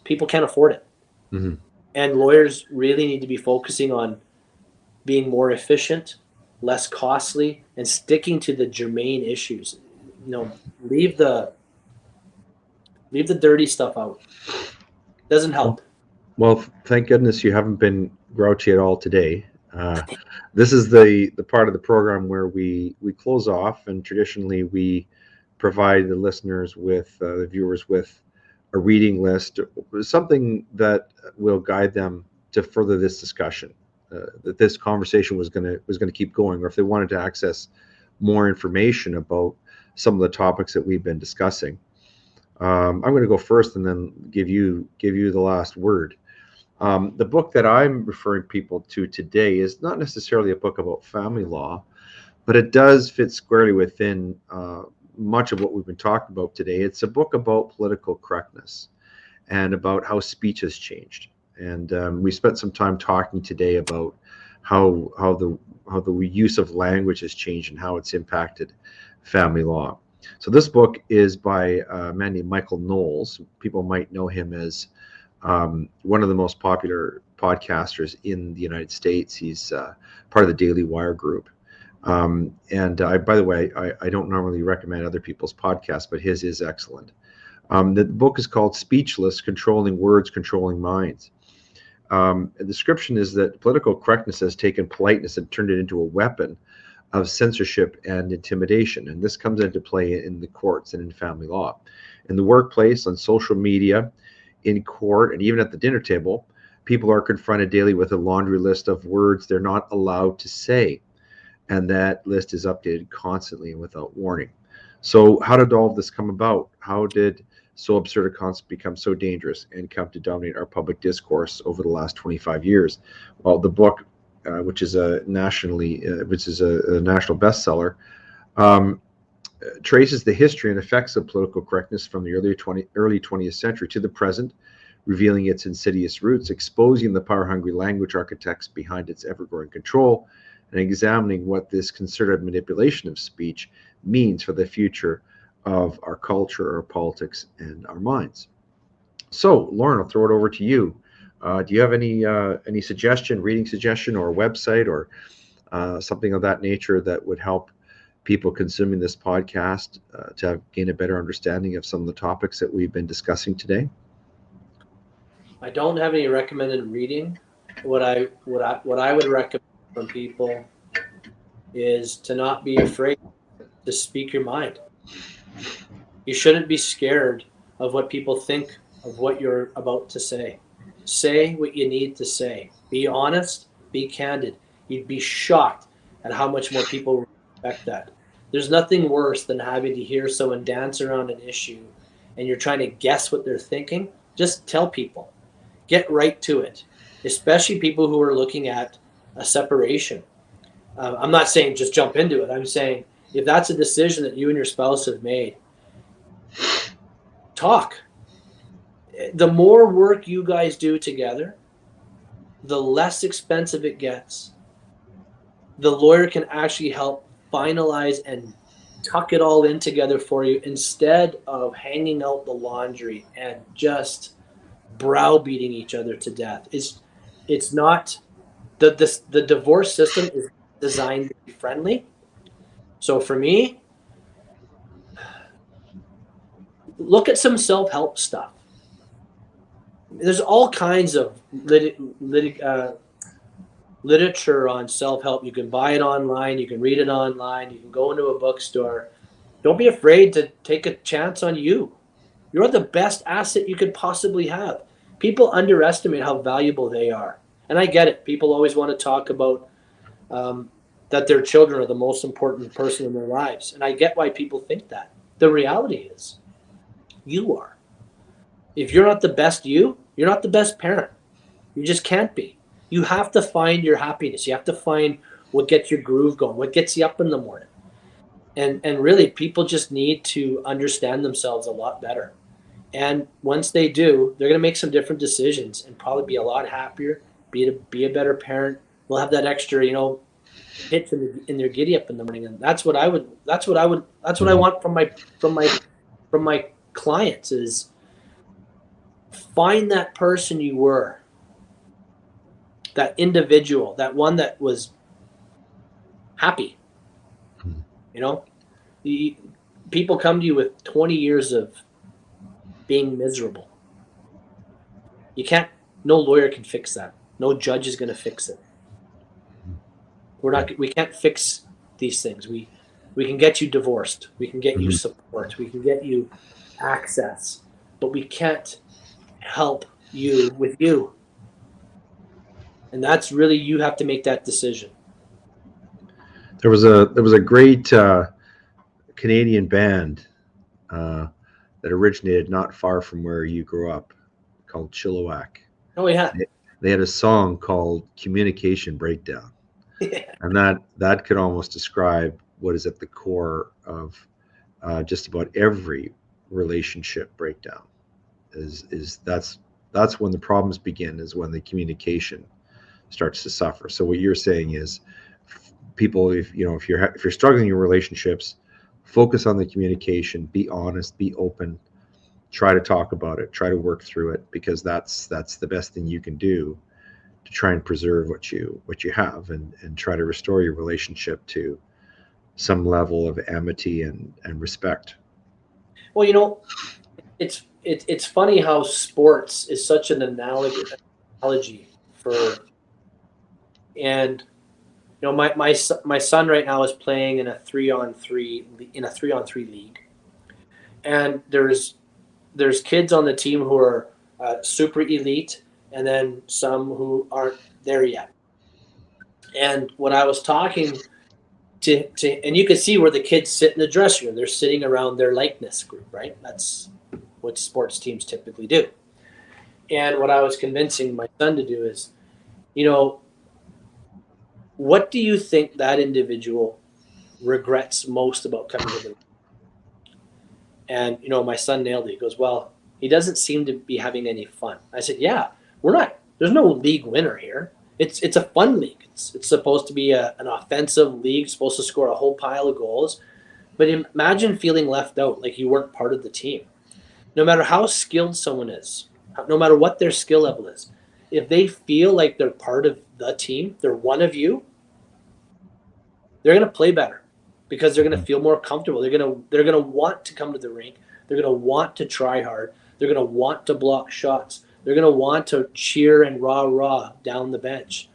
people can't afford it. Mm-hmm. And lawyers really need to be focusing on being more efficient, less costly, and sticking to the germane issues. Leave the dirty stuff out. Doesn't help. Well, thank goodness you haven't been grouchy at all today. This is the part of the program where we close off, and traditionally we provide the listeners with, the viewers with a reading list, something that will guide them to further this discussion. That this conversation was going to keep going, or if they wanted to access more information about some of the topics that we've been discussing. I'm going to go first and then give you the last word. The book that I'm referring people to today is not necessarily a book about family law, but it does fit squarely within much of what we've been talking about today. It's a book about political correctness and about how speech has changed. And we spent some time talking today about how the use of language has changed and how it's impacted family law. So this book is by a man named Michael Knowles. People might know him as one of the most popular podcasters in the United States. He's part of the Daily Wire group. And by the way, I don't normally recommend other people's podcasts, but his is excellent. The book is called Speechless: Controlling Words, Controlling Minds. The description is that political correctness has taken politeness and turned it into a weapon of censorship and intimidation. And this comes into play in the courts and in family law. In the workplace, on social media, in court, and even at the dinner table, people are confronted daily with a laundry list of words they're not allowed to say. And that list is updated constantly and without warning. So how did all of this come about? How did so absurd a concept become so dangerous and come to dominate our public discourse over the last 25 years? Well, the book, which is a national bestseller, traces the history and effects of political correctness from the early 20th century to the present, revealing its insidious roots, exposing the power-hungry language architects behind its ever-growing control, and examining what this concerted manipulation of speech means for the future of our culture, our politics, and our minds. So, Lauren, I'll throw it over to you. Do you have any reading suggestion, or a website, or something of that nature that would help people consuming this podcast to gain a better understanding of some of the topics that we've been discussing today? I don't have any recommended reading. What I would recommend from people is to not be afraid to speak your mind. You shouldn't be scared of what people think of what you're about to say. Say what you need to say. Be honest, be candid. You'd be shocked at how much more people respect that. There's nothing worse than having to hear someone dance around an issue and you're trying to guess what they're thinking. Just tell people. Get right to it, especially people who are looking at a separation. I'm not saying just jump into it. I'm saying if that's a decision that you and your spouse have made, talk. The more work you guys do together, the less expensive it gets. The lawyer can actually help finalize and tuck it all in together for you instead of hanging out the laundry and just browbeating each other to death. It's not the divorce system is designed to be friendly. So for me, look at some self-help stuff. There's all kinds of literature on self-help. You can buy it online. You can read it online. You can go into a bookstore. Don't be afraid to take a chance on you. You're the best asset you could possibly have. People underestimate how valuable they are. And I get it. People always want to talk about that their children are the most important person in their lives. And I get why people think that. The reality is, you are. If you're not the best you're not the best parent. You just can't be. You have to find your happiness. You have to find what gets your groove going, what gets you up in the morning. And really, people just need to understand themselves a lot better. And once they do, they're going to make some different decisions and probably be a lot happier, be a better parent. We'll have that extra, hits in their giddy up in the morning. And that's what I want from my clients is find that person you were, that individual, that one that was happy. The people come to you with 20 years of being miserable. No lawyer can fix that. No judge is going to fix it. We can't fix these things. We can get you divorced. We can get you support. We can get you access, but we can't help you with you. And that's really, you have to make that decision. There was a great Canadian band that originated not far from where you grew up, called Chilliwack. Oh yeah. They had a song called Communication Breakdown. And that could almost describe what is at the core of just about every relationship breakdown. That's when the problems begin, is when the communication starts to suffer. So what you're saying is, people, if you're struggling in your relationships, focus on the communication, be honest, be open, try to talk about it, try to work through it, because that's the best thing you can do to try and preserve what you have, and try to restore your relationship to some level of amity and respect. Well, it's funny how sports is such an analogy for, and my son right now is playing in a 3-on-3 league, and there's kids on the team who are super elite, and then some who aren't there yet. And when I was talking to and you can see where the kids sit in the dressing room, they're sitting around their likeness group, right? That's what sports teams typically do. And what I was convincing my son to do is, what do you think that individual regrets most about coming to the league? And, my son nailed it. He goes, well, he doesn't seem to be having any fun. I said, yeah, there's no league winner here. It's a fun league. It's supposed to be an offensive league, supposed to score a whole pile of goals. But imagine feeling left out, like you weren't part of the team. No matter how skilled someone is, no matter what their skill level is, if they feel like they're part of the team, they're one of you, they're going to play better because they're going to feel more comfortable. They're going to want to come to the rink. They're going to want to try hard. They're going to want to block shots. They're going to want to cheer and rah down the bench.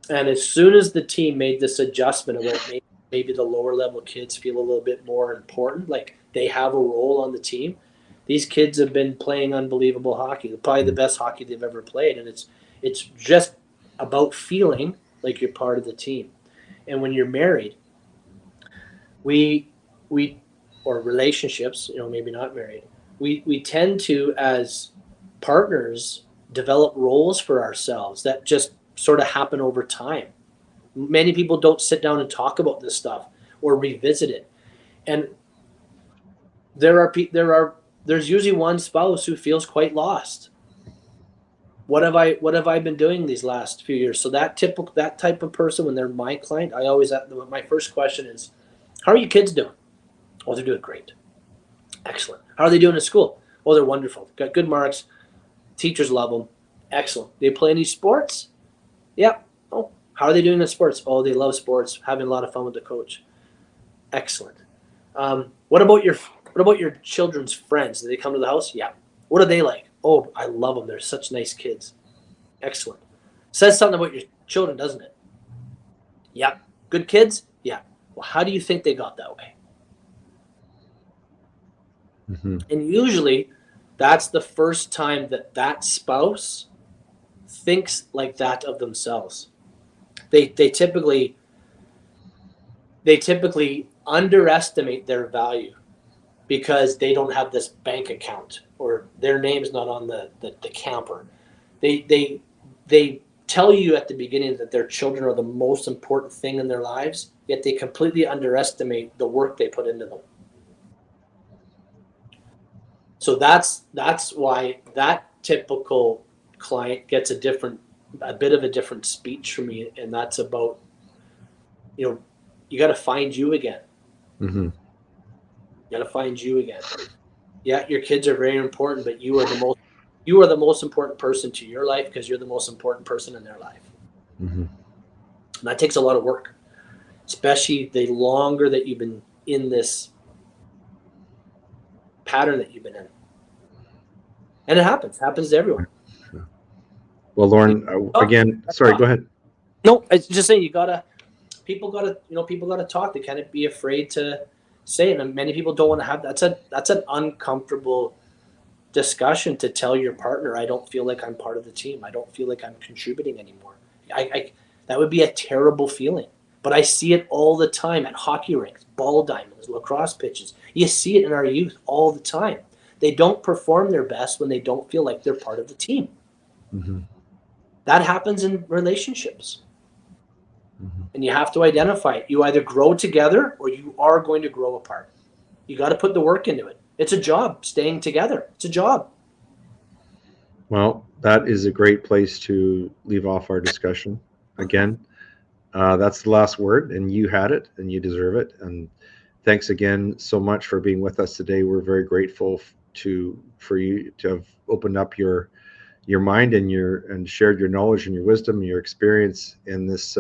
And as soon as the team made this adjustment about maybe the lower level kids feel a little bit more important, like they have a role on the team, these kids have been playing unbelievable hockey, probably the best hockey they've ever played. And it's just about feeling like you're part of the team. And when you're married, or relationships, maybe not married, we tend to, as partners, develop roles for ourselves that just sort of happen over time. Many people don't sit down and talk about this stuff or revisit it. And there's usually one spouse who feels quite lost. What have I been doing these last few years? So that type of person, when they're my client, my first question is, how are your kids doing? Oh, they're doing great. Excellent. How are they doing at school? Oh, they're wonderful. Got good marks. Teachers love them. Excellent. They play any sports? Yep. Oh, how are they doing in sports? Oh, they love sports. Having a lot of fun with the coach. Excellent. What about your children's friends? Do they come to the house? Yeah. What are they like? Oh, I love them. They're such nice kids. Excellent. Says something about your children, doesn't it? Yeah. Good kids? Yeah. Well, how do you think they got that way? Mm-hmm. And usually that's the first time that spouse thinks like that of themselves. They typically underestimate their value because they don't have this bank account or their name's not on the camper. They they tell you at the beginning that their children are the most important thing in their lives, yet they completely underestimate the work they put into them. So that's why that typical client gets a bit of a different speech from me, and that's about, you got to find you again. Mm-hmm. You got to find you again. Yeah, your kids are very important, but you are the most important person to your life because you're the most important person in their life. Mm-hmm. And that takes a lot of work, especially the longer that you've been in this pattern that you've been in. And it happens to everyone. Well, Lauren, again, sorry, go ahead. No, it's just saying people gotta talk. They can't be afraid to say it. And many people don't want to have that's an uncomfortable discussion to tell your partner, I don't feel like I'm part of the team. I don't feel like I'm contributing anymore. That would be a terrible feeling. But I see it all the time at hockey rinks, ball diamonds, lacrosse pitches. You see it in our youth all the time. They don't perform their best when they don't feel like they're part of the team. Mm-hmm. That happens in relationships. Mm-hmm. And you have to identify it. You either grow together or you are going to grow apart. You got to put the work into it. It's a job, staying together. It's a job. Well, that is a great place to leave off our discussion. Again, that's the last word, and you had it, and you deserve it. And thanks again so much for being with us today. We're very grateful for you to have opened up your mind and shared your knowledge and your wisdom and your experience in this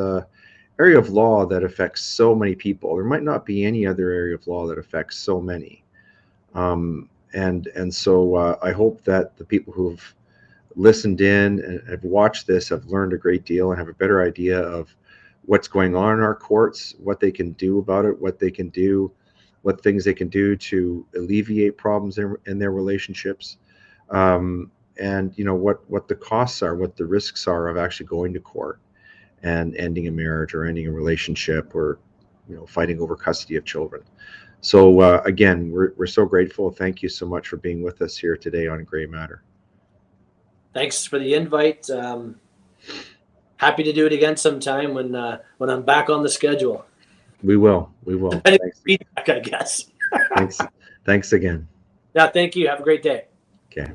area of law that affects so many people. There might not be any other area of law that affects so many. And so I hope that the people who've listened in and have watched this have learned a great deal and have a better idea of what's going on in our courts, what they can do about it, what things they can do to alleviate problems in their relationships, and what the costs are, what the risks are of actually going to court and ending a marriage or ending a relationship or fighting over custody of children. So again, we're so grateful. Thank you so much for being with us here today on Gray Matter. Thanks for the invite. Happy to do it again sometime when I'm back on the schedule. We will. Thanks. Feedback, I guess. Thanks again. Yeah, thank you. Have a great day. Okay.